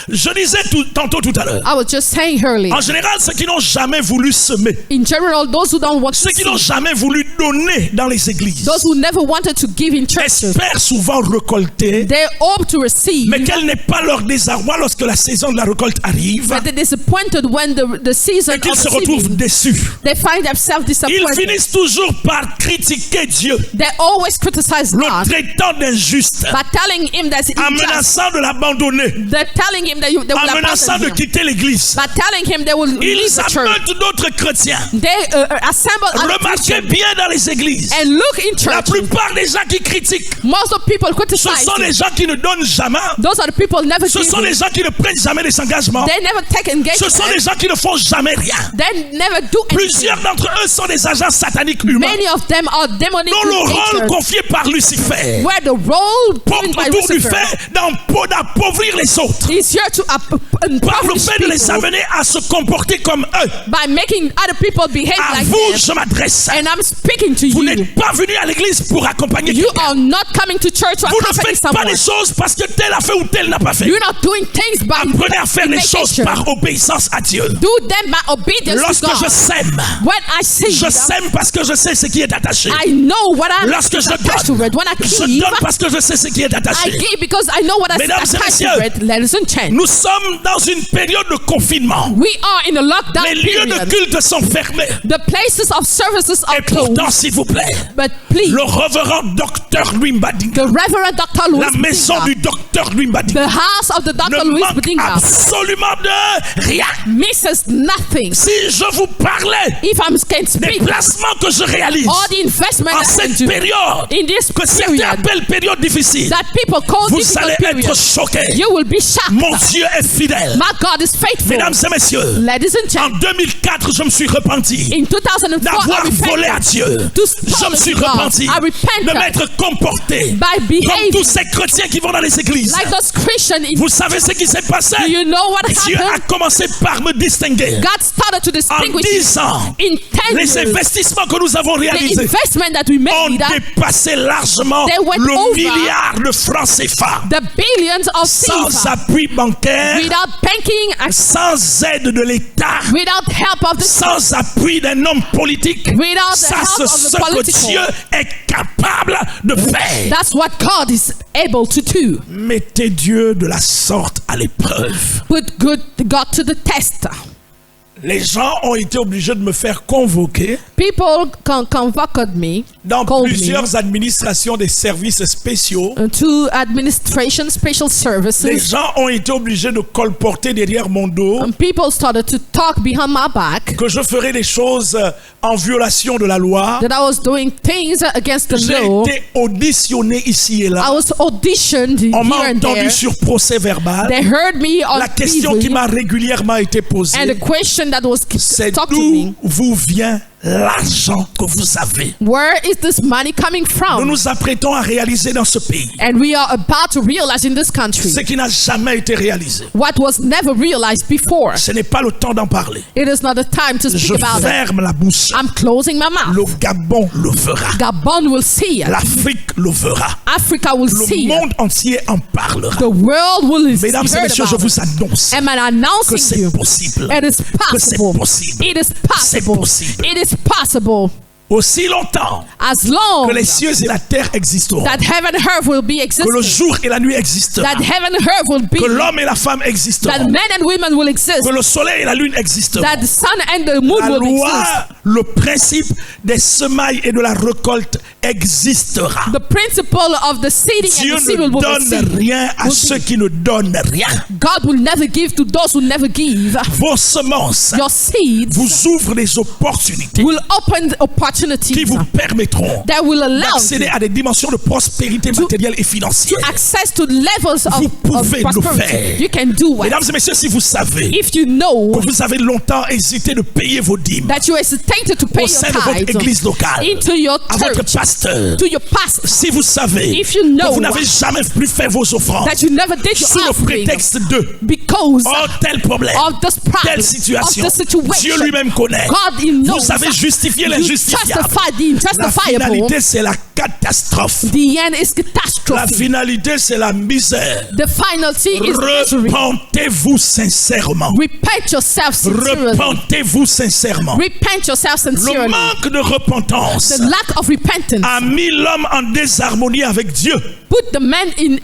je disais tantôt tout à l'heure, I was just saying earlier, en général, ceux qui n'ont jamais voulu semer, in general, those who don't want to ceux qui n'ont see, jamais voulu donner dans les églises, those who never wanted to give in churches, espèrent souvent récolter, they hope to receive, mais quel n'est pas leur désarroi lorsque la saison de la récolte arrive but they're disappointed when the season et qu'ils of se retrouvent receiving, déçus. they find themselves Ils disappointed. finissent toujours par critiquer Dieu, They always criticize le God traitant d'injuste, by telling him that en he's just. menaçant de l'abandonner. They're telling him that they will en menaçant abandon de him. quitter l'église. By telling him they will leave Ils the church. amènent d'autres chrétiens. They assemble other Remarquez Christians bien dans les églises, and look in la church. plupart des gens qui critiquent, Most of people ce criticize sont les you. gens qui ne donnent jamais. Those are the people never Ce give sont you. les gens qui ne prennent jamais des engagements. They never take Ce sont engagement. les gens qui ne font jamais rien. They never do anything. Plusieurs d'entre eux sont des agents sataniques humains Many of them are demonic dont le rôle creatures, confié par Lucifer where the role given porte by autour du Lucifer fait d'appauvrir les autres, is here to par le impoverish fait de les people amener à se comporter comme eux. by making other people behave À like vous, them. je m'adresse. And I'm speaking to Vous you. n'êtes pas venu à l'église pour accompagner You quelqu'un. are not coming to church to Vous ne accompany faites pas someone. les choses parce que tel a fait ou tel n'a pas fait. You're not doing things by Apprenez à faire les choses imitation. par obéissance à Dieu. Do them by obedience to Lorsque je God. sème, When I see je sème parce que je sais ce qui est attaché. I know what I'm Lorsque je attached to donne, it. When I je give, donne parce que je sais ce qui est I attaché. give because I know what I'm Mesdames et attached to messieurs, it. Ladies and gentlemen, Nous sommes dans une période de confinement. we are in a lockdown Les lieux de period. culte sont fermés. The places of services are Et pourtant, closed. s'il vous plaît, But please, le révérend docteur Louis Mbadinga, the Reverend Dr. la Louis maison Badinga, du docteur Louis Mbadinga, the house of the Dr. ne Louis manque Badinga absolument de rien. misses nothing. Si je vous parlais If I can des speak, placements que je réalise all the investment en that I cette do période, in this que certains period appellent période difficile, that people call vous difficult allez period, être choqués. you will be shocked. Mon Dieu est fidèle. My God is faithful. Mesdames et messieurs, Ladies and en gentlemen, 2004, je me suis repenti in 2004, d'avoir I volé à repented Dieu. to Je me suis God. repenti I repented de m'être comporté by comme behaving tous ces chrétiens qui vont dans les églises. like those Christians. Vous savez ce qui s'est passé? Do you know what Dieu a happened? commencé par me distinguer. God started to En distinguish 10 ans, in 10 les years. investissements que nous avons The réalisés investment that we ont made, dépassé largement They went le over milliard de francs CFA. the billions of Sans CFA, appui bancaire, without banking, sans aide de l'État, without help of the sans appui d'un homme politique. Without the Ça, help c'est of ce the que political. Dieu est capable de faire. That's what God is able to do. Mettez Dieu de la sorte à l'épreuve. Put good God to the test. Les gens ont été obligés de me faire convoquer People convocted me, dans called me plusieurs administrations des services spéciaux. to administration special Les services. gens ont été obligés de colporter derrière mon dos And people started to talk behind my back que je ferais des choses en violation de la loi. that I was doing things against the J'ai law. été auditionné ici et I là. was auditioned On m'a here and entendu there. sur procès verbal. They heard me on La question qui TV, m'a régulièrement été and the posée, question that was c'est talked to me: d'où vous vient l'argent que vous avez. where is this money coming Nous from? nous apprêtons à réaliser dans ce pays And we are about to realize in this country ce qui n'a jamais été réalisé. what was never realized before. Ce n'est pas le temps d'en parler. It is not the time to Je speak about it. ferme la bouche. I'm closing my Le mouth. Gabon le fera. Gabon will see it. L'Afrique le fera. Africa will Le see it. monde entier en parlera. The world will Mesdames et hear messieurs, je about vous it. annonce Am I que announcing c'est you? possible. It is Que c'est possible. possible. It is C'est possible. possible. It is possible. Aussi longtemps As long que les cieux et la terre existeront, that heaven and earth will be que le existing, jour et la nuit existeront, that heaven and earth will be, que l'homme et la femme that existeront, men and women will exist, que le soleil et la lune existeront. that the sun and the moon La will loi, exist. le principe des semailles et de la récolte existera. The principle of the seeding Dieu and the seed ne will donne receive. rien à Will ceux be. qui ne donnent rien. God will never give to those who never give. Vos semences Your seeds vous ouvrent des opportunités will open the qui opportunities vous permettront that will allow d'accéder you à des dimensions de prospérité matérielle et financière. access to levels Vous of pouvez le prosperity. faire. You can do it. Mesdames et messieurs, si vous savez If you know que vous avez longtemps hésité de payer vos dîmes that you hesitated to pay au your sein de votre tithes église locale, into your à votre church, pasteur, to your pastor, si vous savez If you que know vous n'avez jamais plus fait vos offrandes that you never did sous your le offering prétexte de because oh tel problème, of this problem, telle of situation, the situation, Dieu lui-même connaît. God he knows. Vous avez justifié You l'injustifiable. justify the La injustifiable. finalité, c'est la catastrophe. The end is La catastrophe. finalité, c'est la misère. The finality is misery. Repentez-vous sincèrement. Repent yourself sincerely. Repentez-vous sincèrement. Repent yourself Le sincerely. manque de repentance The lack of repentance a mis l'homme en désharmonie avec Dieu. put the man in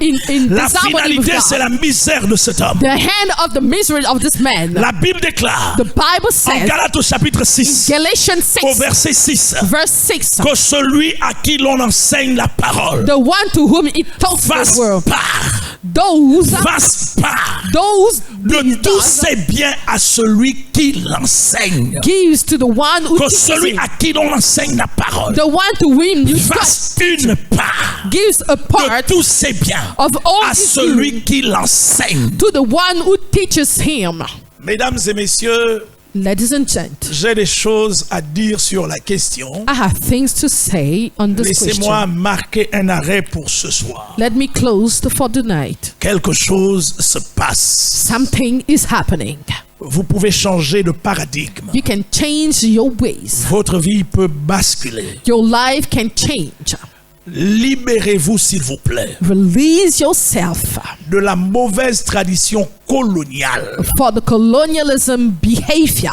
La disharmony with finalité, c'est God. la misère de cet homme. The hand of the misery of this man. La Bible déclare The Bible en says, Galates au chapitre 6, Galatians au 6, verset 6, verse 6, que celui à qui l'on enseigne la parole the one to whom it taught the fasse world part those fasse part de these tous does ses biens à celui qui l'enseigne. gives to the one who Que teaches celui him. à qui l'on enseigne la parole The one to whom you fasse une part gives a part de tous ses biens of all à his celui good qui l'enseigne. to the one who teaches him. Mesdames et messieurs, Ladies and gentlemen, j'ai des choses à dire sur la question. I have things to say on this Laissez-moi question. marquer un arrêt pour ce soir. Let me close for the night. Quelque chose se passe. Something is happening. Vous pouvez changer de paradigme. You can change your ways. Votre vie peut basculer. Your life can change. Libérez-vous, s'il vous plaît, Release yourself de la mauvaise tradition coloniale. for the colonialism behavior.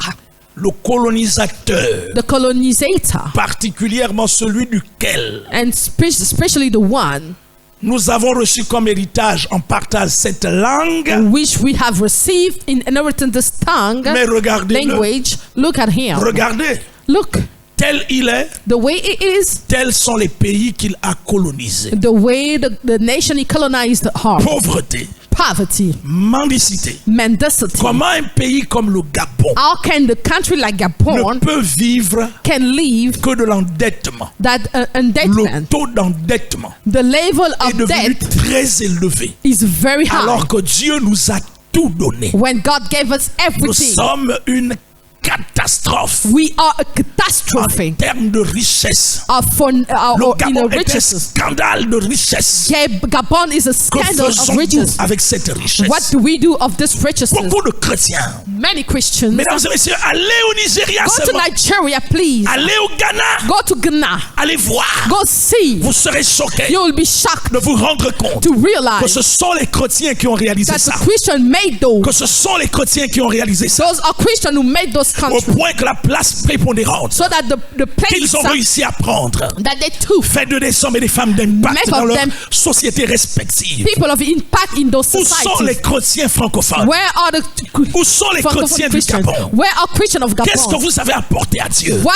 Le colonisateur, The colonizator, particulièrement celui duquel and especially the one nous avons reçu comme héritage en partage cette langue. which we have received in inheritance this tongue, Mais regardez-le, language. Look at him. regardez, Look, tel il est, the way it is, tels sont les pays qu'il a colonisés. the way the nation he colonized are. Pauvreté, Poverty, mendicité. mendacity. Comment un pays comme le Gabon How can the country like ne Gabon peut vivre can live que de l'endettement? that Le indebtedness, taux d'endettement the level est of devenu debt très élevé, is very high. alors que Dieu nous a tout donné. When God gave us Nous everything, sommes une catastrophe we are a en catastrophe termes de richesse. in Le the Gabon est un riches. scandale de richesse. Gabon is a Que scandal of faisons-nous riches. avec cette richesse? What do we do of this riches? Beaucoup de chrétiens, Many Christians mesdames et messieurs, allez au Nigeria go to seulement, Nigeria, please. allez au Ghana, Go to Ghana. allez voir. Go see. Vous serez choqués You will be shocked de vous rendre compte to que realize ce sont les chrétiens qui ont réalisé that ça. the Christian made those. Que ce sont les chrétiens qui ont réalisé ça. Those are Christians who made those Au countries. point que la place prépondérante So that the place qu'ils ont réussi à prendre that they took fait de des hommes et des femmes d'impact Make dans of leurs them sociétés respectives. people of impact in those Où sont les societies. chrétiens francophones? Where are the Où sont les francophone chrétiens du Christians? Gabon? Where are Christians of Qu'est-ce que Gabon? vous avez apporté à Dieu? What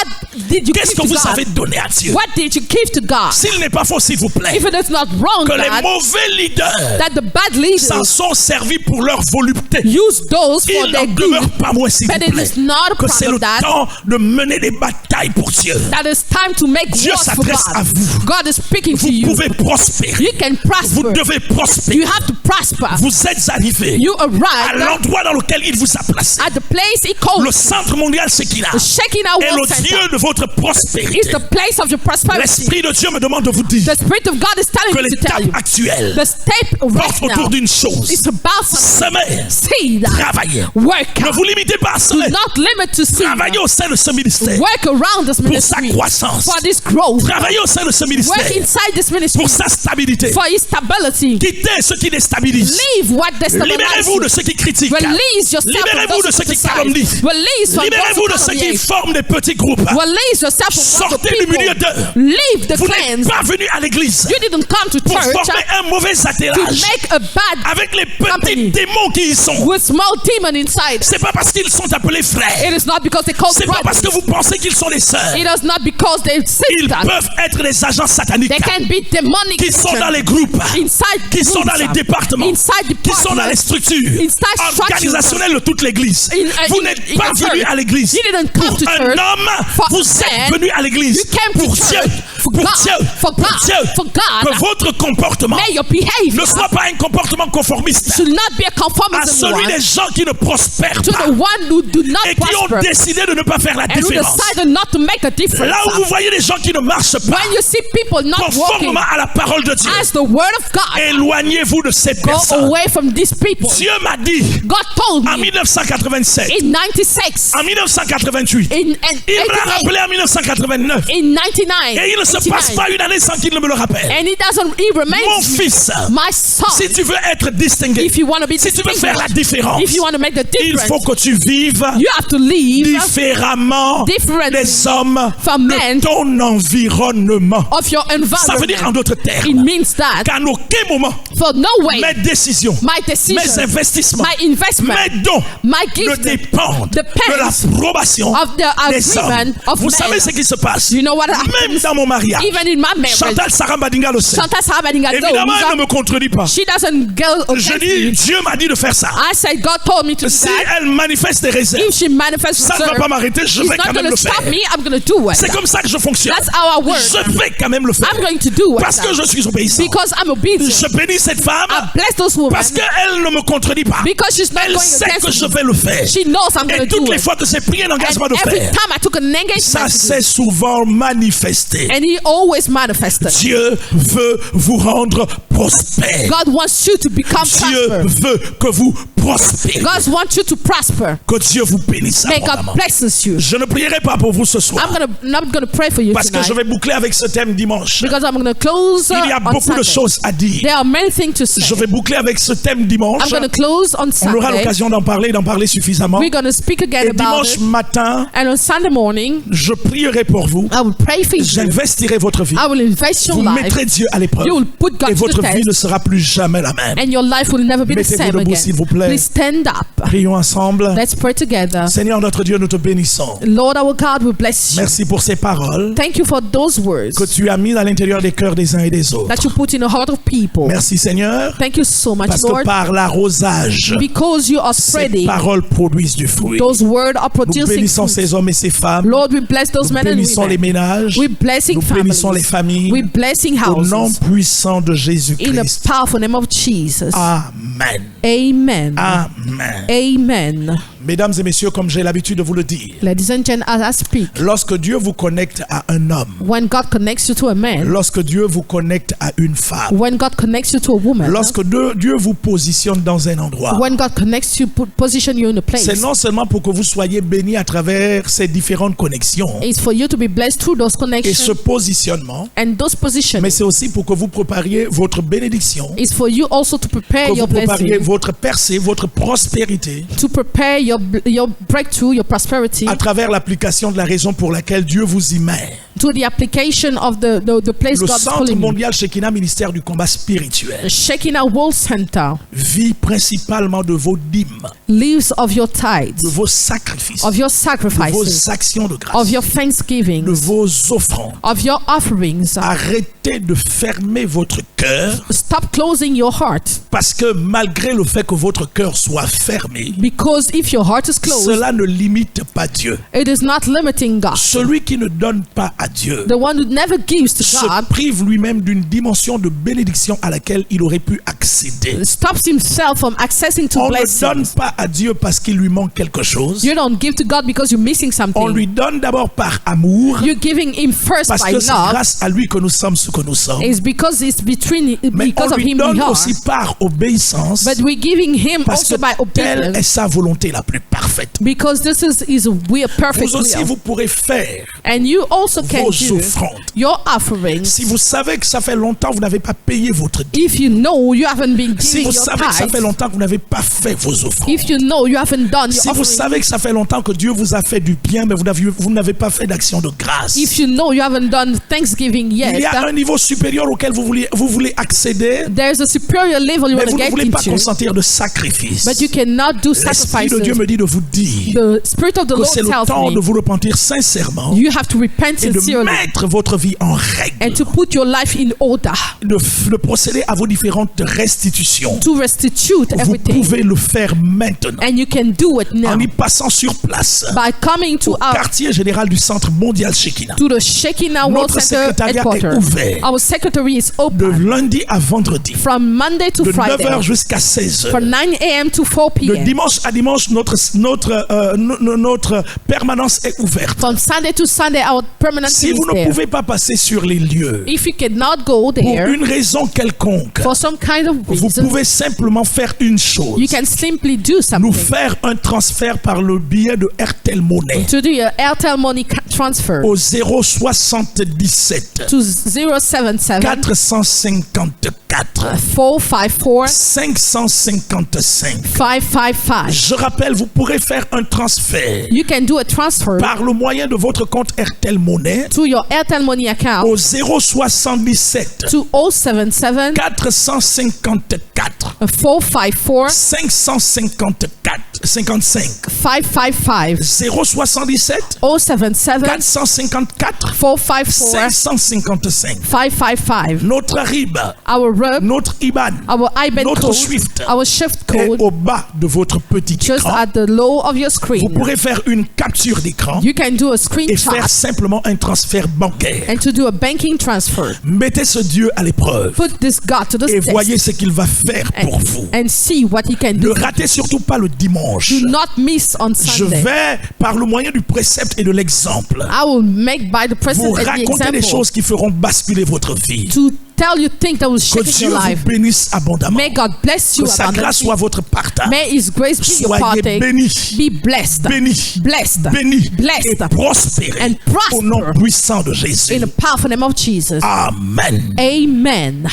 did you Qu'est-ce give que to vous avez God? donné à Dieu? What did you give to God? S'il n'est pas faux, s'il vous plaît, If it is not wrong, que les God, mauvais leaders that the bad leaders s'en sont servis pour leur volupté. use those for Il their n'en good, demeure pas moins, s'il vous but it plaît, is not que c'est part le of that. temps de mener des batailles pour Dieu. That is time to make Dieu wars for s'adresse à God. vous. God is speaking to Vous you. pouvez prospérer. You can Vous prosper. devez prospérer. You have to prosper. Vous êtes arrivé You à arrive l'endroit dans lequel il vous a placé. at the place He called Le centre mondial, c'est qu'il a. the shaking out Et world le Dieu center. de votre It's prospérité. the place of your prosperity. L'Esprit de Dieu me demande de vous dire The Spirit of God is telling que me to tell l'étape you. actuelle The step porte right now autour d'une chose. is about something. Semer, Seed. travailler. Work. Ne vous limitez pas à Do semer. not limit to seed. Travaillez au sein de ce ministère Work around this pour sa ministry croissance. for this growth. Travaillez au sein de ce Work ministère inside this ministry pour sa stabilité. for its stability. Quittez ce qui déstabilise. Leave what destabilizes Libérez-vous de you. ceux qui critiquent. Release yourself Libérez-vous from de those ceux who qui criticize. calomnient. Release from Libérez-vous de those who ceux qui calumniate. forment des petits groupes. Release yourself from those Sortez du people. milieu d'eux. Leave the Vous n'êtes clans. pas venu à l'église You didn't come to pour church former un mauvais to attelage make a bad avec les petits company démons qui y sont. with small demon inside. C'est pas parce qu'ils sont appelés frères. It is not because they call C'est pas parce que brothers. vous pensez qu'ils sont des sœurs. It is not because they Ils sisters. peuvent être des agents sataniques They can be demonic qui sont dans Christians les groupes, inside qui sont dans les groups, départements, inside qui sont dans les departments. structures Inside structures. organisationnelles de toute l'église. Vous n'êtes in pas the venu church. à l'église You didn't come pour to un church homme, for vous a êtes man. venu à l'église You came to pour Dieu, church for pour God, Dieu, for pour God, Dieu. for God. Que votre comportement May your behavior ne soit pas un comportement conformiste should not be a à conformism celui one des gens qui ne prospèrent to pas the one who do not et qui ont prosper décidé de ne pas faire la and who différence. decided not to make a difference. Là où vous voyez des gens qui ne marchent pas When you see people not walking conformément à la parole de Dieu, as the word of God, éloignez-vous de ces go personnes. away from these people. Dieu m'a dit God told en me 1987, in 96, en 1988, in il me l'a 88, rappelé en 1989. in 99, Et il ne se passe 89, pas une année sans qu'il ne me le rappelle. and he Mon remains fils, my son. si tu veux être distingué, If you want to be si tu veux faire la distinguished, différence, if you want to make the il faut difference, que tu vives you have to live différemment differently des hommes from de men ton environnement. of your Ça veut dire en environment. d'autres It termes means that qu'à aucun moment For no way mes décisions, my mes decisions, investissements, my investment, mes dons my ne gift dépendent de depends l'approbation of the des hommes. agreement of Vous men. savez ce qui se passe? You know what Même happens? dans mon mariage, Even in my marriage, Chantal Sarah Badinga le sait. Chantal Sarah Badinga Évidemment, elle ne me contredit pas. she doesn't go Je against dis, me. Dieu m'a dit de faire ça. I said God told me to do Si that. elle manifeste des réserves, If she manifests ça ne va reserve, pas m'arrêter, je it's vais quand not même going le to stop faire. me. I'm going to do it. C'est comme ça que je fonctionne. That's how I work. Je vais quand même le faire. I'm going to do Parce que it je suis obéissant. because I'm obedient. Je bénis cette femme I bless those women parce qu'elle ne me contredit pas. because she's not Elle going sait que against je me. vais le faire. She knows I'm going Et to toutes do les it. fois que j'ai pris un engagement de And every faire, time I took an ça engagement, s'est souvent manifesté. and He always manifested. Dieu veut vous rendre prospère. God wants you to become Dieu prosper. veut que vous prospérez. God wants you to prosper. Que Dieu vous bénisse May God abondamment. blesses you. Je ne prierai pas pour vous ce soir I'm not gonna pray for you parce que tonight je vais boucler avec ce thème dimanche. because I'm gonna close Il y a on beaucoup de Sunday. choses à dire. There are many things to say. Je vais boucler avec ce thème dimanche. I'm gonna close on On aura Sunday. l'occasion d'en parler suffisamment. We're gonna speak again Et about dimanche it. matin, And on Sunday morning, je prierai pour vous. I will pray for you. J'investirai votre vie. I will invest your Vous life. mettrez Dieu à l'épreuve. You will put God Et to the votre vie test. ne sera plus jamais la même. And your life will never be the Mettez-vous same debout, again. s'il vous plaît. Please stand up. Prions ensemble. Let's pray together. Seigneur notre Dieu, nous te bénissons. Lord our God, we bless you. Merci pour ces paroles Thank you for those words que tu as mises à l'intérieur des cœurs des uns et des autres. that you put in the heart of people. Merci Seigneur, Thank you so much, parce que Lord, par l'arrosage, because you are ces spreading paroles produisent du fruit. those words are Nous producing bénissons fruit. ces hommes et ces femmes. Lord, we bless those Nous men and bénissons les women. ménages. We blessing Nous bénissons les families. familles. We blessing Au nom houses. puissant de In the Jésus-Christ. powerful name of Jesus. Amen. Amen. Amen. Amen. Mesdames et messieurs, comme j'ai l'habitude de vous le dire, Ladies and gentlemen, as I speak, lorsque Dieu vous connecte à un homme, when God connects you to a man, lorsque Dieu vous connecte à une femme, when God connects you to a woman, lorsque Dieu vous positionne dans un endroit, when God connects you, position you in a place, c'est non seulement pour que vous soyez bénis à travers ces différentes connexions it's for you to be blessed through those et ce connections positionnement, and those positions. mais c'est aussi pour que vous prépariez votre bénédiction, It's for you also to prepare que your vous prépariez blessing, votre percée, votre prospérité to prepare your breakthrough, your prosperity, à travers l'application de la raison pour laquelle Dieu vous y met. to the application of the place Le God is Centre calling you. mondial Shekinah, ministère du combat spirituel, Shekinah World Center vit principalement de vos dîmes, lives of your tithes, de vos sacrifices, of your de sacrifices, vos actions de of grâce, your thanksgivings, de vos offrandes. of your offerings. Arrêtez de fermer votre cœur Stop closing your heart, parce que malgré le fait que votre cœur soit fermé, because if your heart is closed, cela ne limite pas Dieu. it is not limiting God. Celui qui ne donne pas à Dieu The one who never gives to se God prive lui-même d'une dimension de bénédiction à laquelle il aurait pu accéder. stops himself from accessing to On ne donne blessings. pas à Dieu parce qu'il lui manque quelque chose. You don't give to God because you're missing On something. lui donne d'abord par amour You're giving him first parce by que c'est love. grâce à lui que nous sommes ce que nous sommes. It's because it's Mais because on of lui him we donne are. aussi par obéissance But we're giving him parce que also by telle est obedience sa volonté la plus parfaite. because this is his will, perfect Vous aussi, will. vous pourrez faire And you also can vos do offrandes. your offerings. Si vous savez que ça fait longtemps que vous n'avez pas payé votre dîme, If you know you haven't been si giving vous your savez que ça fait tithes, longtemps que vous n'avez pas fait vos offrandes, if you know you haven't done si your vous offering, savez que ça fait longtemps que Dieu vous a fait du bien, mais vous n'avez pas fait d'action de grâce, if you know you haven't done Thanksgiving il y a yet, un niveau supérieur auquel vous voulez accéder, there's a superior level you mais want vous to ne get voulez pas into, consentir de sacrifice. but you cannot do L'Esprit de Dieu sacrifices. me dit de vous dire The Spirit of the que Lord c'est le tells temps de me vous repentir sincèrement you have to repent et de sincerely mettre votre vie en règle, and to put your life in order, de procéder à vos différentes restitutions. to restitute Vous everything. pouvez le faire maintenant And you can do it now en y passant sur place by coming to au quartier général du Centre mondial Shekinah. to the Shekinah World Notre Center secrétariat est headquarters. ouvert Our secretary is de open lundi à vendredi, from Monday to de Friday, 9h jusqu'à 16h. from 9 a.m. to 4 De p.m. dimanche à dimanche, notre permanence est ouverte. From Sunday to Sunday, our permanent Si team vous is ne there. pouvez pas passer sur les lieux If you cannot go pour there une raison quelconque, for some kind of vous reason, pouvez simplement faire une chose: you can simply do nous something. faire un transfert par le biais de RTL Money. To do your Airtel money transfer au 077 to 077 454 454 555. 555. Je rappelle, vous pourrez faire un transfert You can do a transfer par le moyen de votre compte RTL Monnaie to your Airtel Money account au 077 to 077 454 454 554 55. 555 077 077 454 454 555. 555. Notre RIB, Our RUB, notre IBAN, our IBAN notre code, SWIFT our shift est code, au bas de votre petit just écran. at the low of your Vous screen. pourrez faire une capture d'écran You can do a et screenshot faire simplement un transfert bancaire. and to do a banking transfer. Mettez ce Dieu à l'épreuve Put this God to the et voyez test ce qu'il va faire pour vous. and see what He can Ne do. ratez surtout pas le dimanche. Do not miss on Je Sunday. vais, par le moyen du précepte et de l'exemple, I will make by the vous present and the raconter des example choses qui feront basculer votre vie. to tell you things that will Que shake Dieu your vous life. bénisse abondamment. May God bless you Que sa grâce soit abundantly. votre partage. May His grace be your Soyez partake. bénis, Be blessed. bénis, Blessed. bénis Blessed. et prospérés And prosper. au nom puissant de Jésus. In the powerful name of Jesus. Amen. Amen.